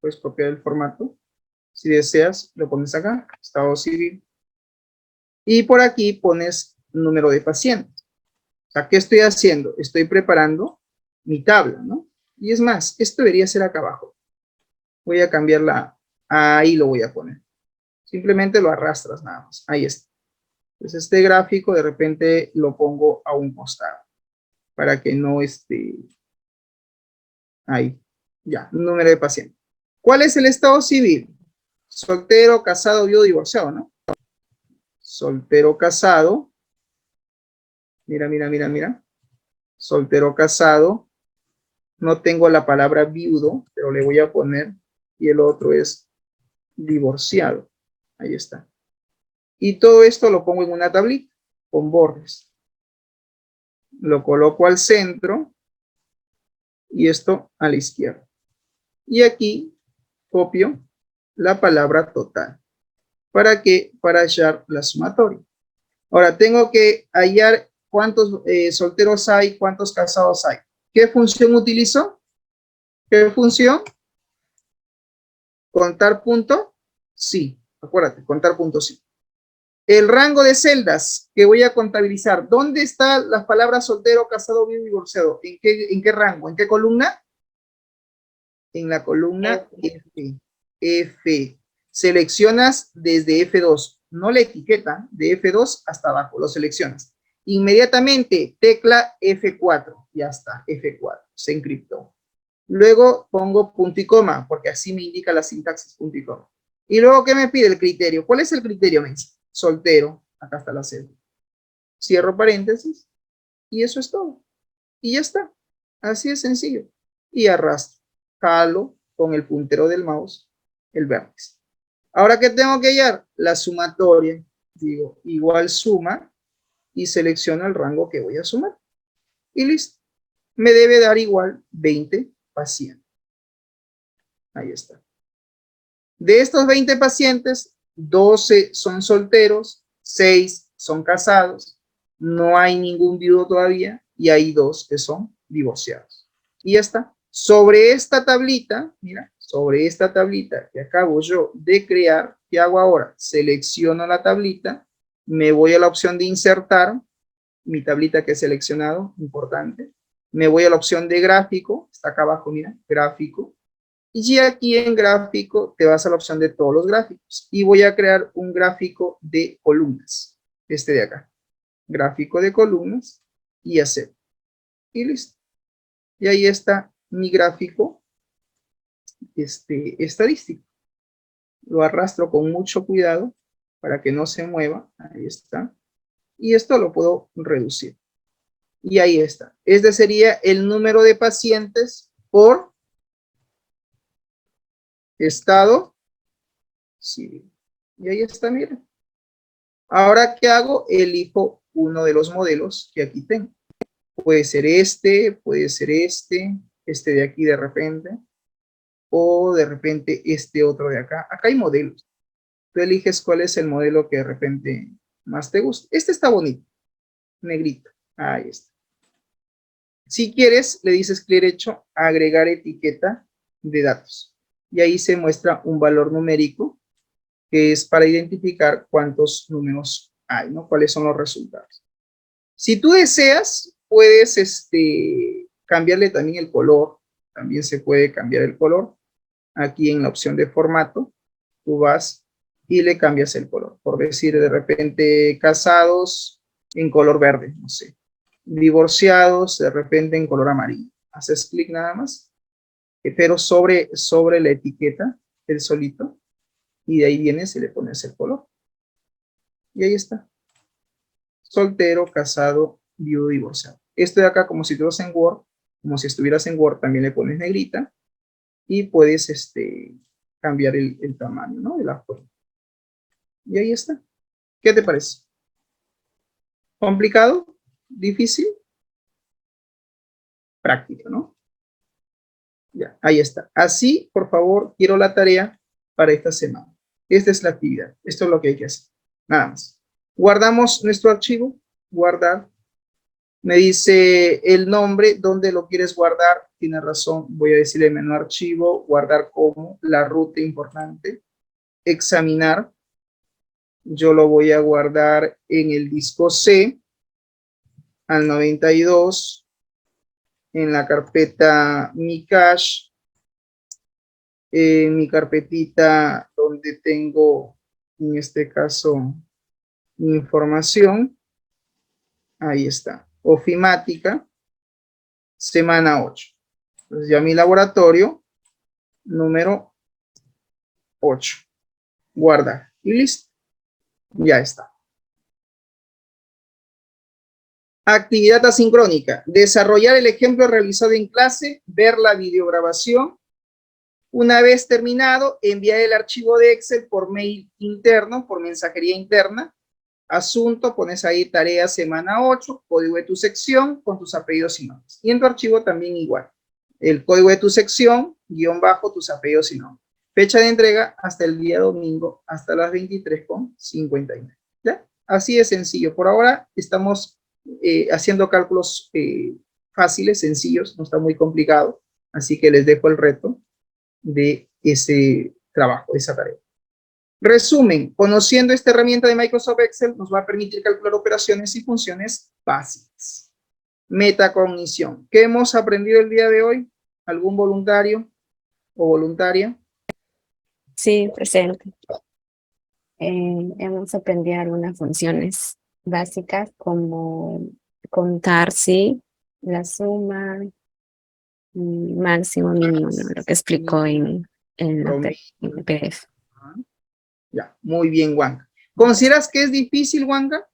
Puedes copiar el formato. Si deseas, lo pones acá. Estado civil. Y por aquí pones número de pacientes. O sea, ¿qué estoy haciendo? Estoy preparando mi tabla, ¿no? Y es más, esto debería ser acá abajo. Voy a cambiarla. Ahí lo voy a poner. Simplemente lo arrastras nada más. Ahí está. Entonces este gráfico de repente lo pongo a un costado para que no esté ahí. Ya, número de pacientes. ¿Cuál es el estado civil? Soltero, casado, viudo, divorciado, ¿no? Soltero, casado. Mira. Soltero, casado. No tengo la palabra viudo, pero le voy a poner. Y el otro es divorciado. Ahí está. Y todo esto lo pongo en una tablita con bordes. Lo coloco al centro y esto a la izquierda. Y aquí copio la palabra total. ¿Para qué? Para hallar la sumatoria. Ahora tengo que hallar cuántos solteros hay, cuántos casados hay. ¿Qué función utilizo? ¿Qué función? ¿Contar punto? Sí, acuérdate, contar punto sí. El rango de celdas que voy a contabilizar. ¿Dónde están las palabras soltero, casado, viudo y divorciado? ¿En qué rango? ¿En qué columna? En la columna F. F. Seleccionas desde F2, no la etiqueta, de F2 hasta abajo, lo seleccionas. Inmediatamente, tecla F4, ya está, F4, se encriptó. Luego pongo punto y coma, porque así me indica la sintaxis punto y coma. Y luego, ¿qué me pide el criterio? ¿Cuál es el criterio? Me dice, soltero, acá está la celda. Cierro paréntesis, y eso es todo. Y ya está, así es sencillo. Y arrastro, jalo con el puntero del mouse el vértice. Ahora, ¿qué tengo que hallar? La sumatoria. Digo, igual suma, y selecciono el rango que voy a sumar. Y listo. Me debe dar igual 20 pacientes. Ahí está. De estos 20 pacientes, 12 son solteros, 6 son casados, no hay ningún viudo todavía y hay 2 que son divorciados. Y ya está. Sobre esta tablita, mira, sobre esta tablita que acabo yo de crear, ¿qué hago ahora? Selecciono la tablita, me voy a la opción de insertar, mi tablita que he seleccionado, importante. Me voy a la opción de gráfico, está acá abajo, mira, gráfico. Y aquí en gráfico te vas a la opción de todos los gráficos. Y voy a crear un gráfico de columnas. Este de acá. Gráfico de columnas y hacer. Y listo. Y ahí está mi gráfico estadístico. Lo arrastro con mucho cuidado para que no se mueva. Ahí está. Y esto lo puedo reducir. Y ahí está. Este sería el número de pacientes por estado civil. Y ahí está, miren. Ahora, ¿qué hago? Elijo uno de los modelos que aquí tengo. Puede ser puede ser este de aquí de repente, o de repente este otro de acá. Acá hay modelos. Tú eliges cuál es el modelo que de repente más te gusta. Este está bonito, negrito. Ahí está. Si quieres, le dices clic derecho, agregar etiqueta de datos. Y ahí se muestra un valor numérico que es para identificar cuántos números hay, ¿no? Cuáles son los resultados. Si tú deseas, puedes cambiarle también el color. También se puede cambiar el color. Aquí en la opción de formato, tú vas y le cambias el color. Por decir, de repente, casados en color verde, no sé. Divorciados, de repente en color amarillo. Haces clic nada más, pero sobre la etiqueta, el solito, y de ahí vienes y le pones el color. Y ahí está. Soltero, casado, viudo, divorciado. Esto de acá, como si estuvieras en Word, también le pones negrita y puedes cambiar el tamaño, ¿no? De la forma. Y ahí está. ¿Qué te parece? ¿Complicado? ¿Difícil? Práctico, ¿no? Ya, ahí está. Así, por favor, quiero la tarea para esta semana. Esta es la actividad. Esto es lo que hay que hacer. Nada más. Guardamos nuestro archivo. Guardar. Me dice el nombre, ¿dónde lo quieres guardar? Tiene razón. Voy a decirle menú archivo, guardar como, la ruta importante. Examinar. Yo lo voy a guardar en el disco C al 92, en la carpeta Mi Cache, en mi carpetita donde tengo, en este caso, mi información. Ahí está. Ofimática, semana 8. Entonces ya mi laboratorio, número 8. Guardar. Y listo. Ya está. Actividad asincrónica. Desarrollar el ejemplo realizado en clase, ver la videograbación. Una vez terminado, enviar el archivo de Excel por mail interno, por mensajería interna. Asunto, pones ahí tarea semana 8, código de tu sección con tus apellidos y nombres. Y en tu archivo también igual. El código de tu sección, guión bajo, tus apellidos y nombres. Fecha de entrega hasta el día domingo, hasta las 23:59. ¿Ya? Así de sencillo. Por ahora estamos haciendo cálculos fáciles, sencillos, no está muy complicado. Así que les dejo el reto de ese trabajo, de esa tarea. Resumen, conociendo esta herramienta de Microsoft Excel nos va a permitir calcular operaciones y funciones básicas. Metacognición. ¿Qué hemos aprendido el día de hoy? ¿Algún voluntario o voluntaria? Sí, presente. Hemos aprendido algunas funciones básicas como contar, sí, la suma, máximo, mínimo, ¿no? Lo que explicó en Promedio. el PDF. Ya, muy bien, Wanga. ¿Consideras que es difícil, Wanga?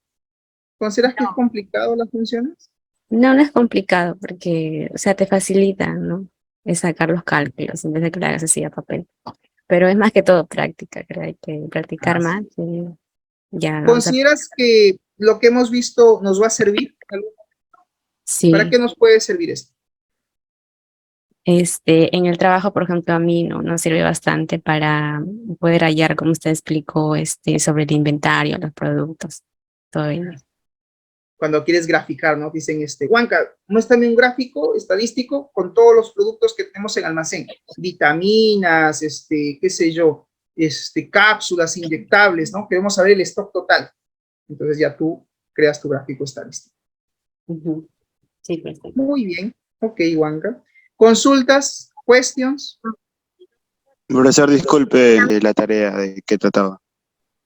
¿Consideras que es complicado las funciones? No, no es complicado porque, o sea, te facilita, ¿no? Es sacar los cálculos en vez de que lo hagas así a papel. Pero es más que todo práctica, creo. Hay que practicar más y ya vamos a... ¿Consideras que lo que hemos visto nos va a servir? ¿Para Sí, qué nos puede servir esto? en el trabajo, por ejemplo, a mí nos sirve bastante para poder hallar, como usted explicó, sobre el inventario, los productos, todo ello. Cuando quieres graficar, ¿no? Dicen, Juanca, muéstrame un gráfico estadístico con todos los productos que tenemos en almacén. Vitaminas, qué sé yo, cápsulas inyectables, ¿no? Queremos saber el stock total. Entonces ya tú creas tu gráfico estadístico. Ujú. Sí, perfecto. Muy bien. Ok, Juanca. Consultas, questions. Profesor, disculpe la tarea de que trataba.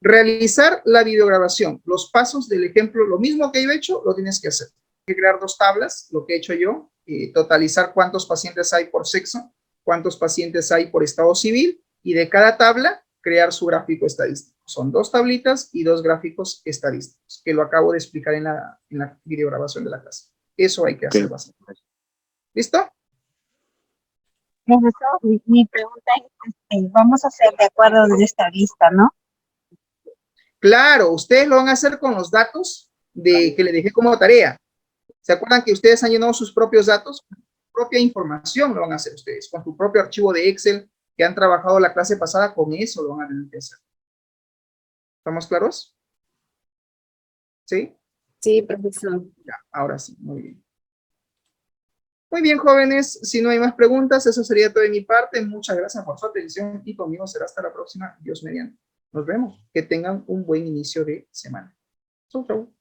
Realizar la videograbación. Los pasos del ejemplo, lo mismo que yo he hecho, lo tienes que hacer. Hay que crear 2 tablas, lo que he hecho yo, totalizar cuántos pacientes hay por sexo, cuántos pacientes hay por estado civil, y de cada tabla crear su gráfico estadístico. Son 2 tablitas y 2 gráficos estadísticos, que lo acabo de explicar en la videograbación de la clase. Eso hay que hacer básicamente. ¿Listo? Profesor, mi pregunta es, vamos a hacer de acuerdo de esta lista, ¿no? Claro, ustedes lo van a hacer con los datos que le dejé como tarea. ¿Se acuerdan que ustedes han llenado sus propios datos? Su propia información lo van a hacer ustedes, con su propio archivo de Excel que han trabajado la clase pasada, con eso lo van a tener que hacer. ¿Estamos claros? ¿Sí? Sí, profesor. Ya, ahora sí, muy bien. Muy bien, jóvenes, si no hay más preguntas, eso sería todo de mi parte. Muchas gracias por su atención y conmigo será hasta la próxima, Dios mediante. Nos vemos. Que tengan un buen inicio de semana. Chau, chau.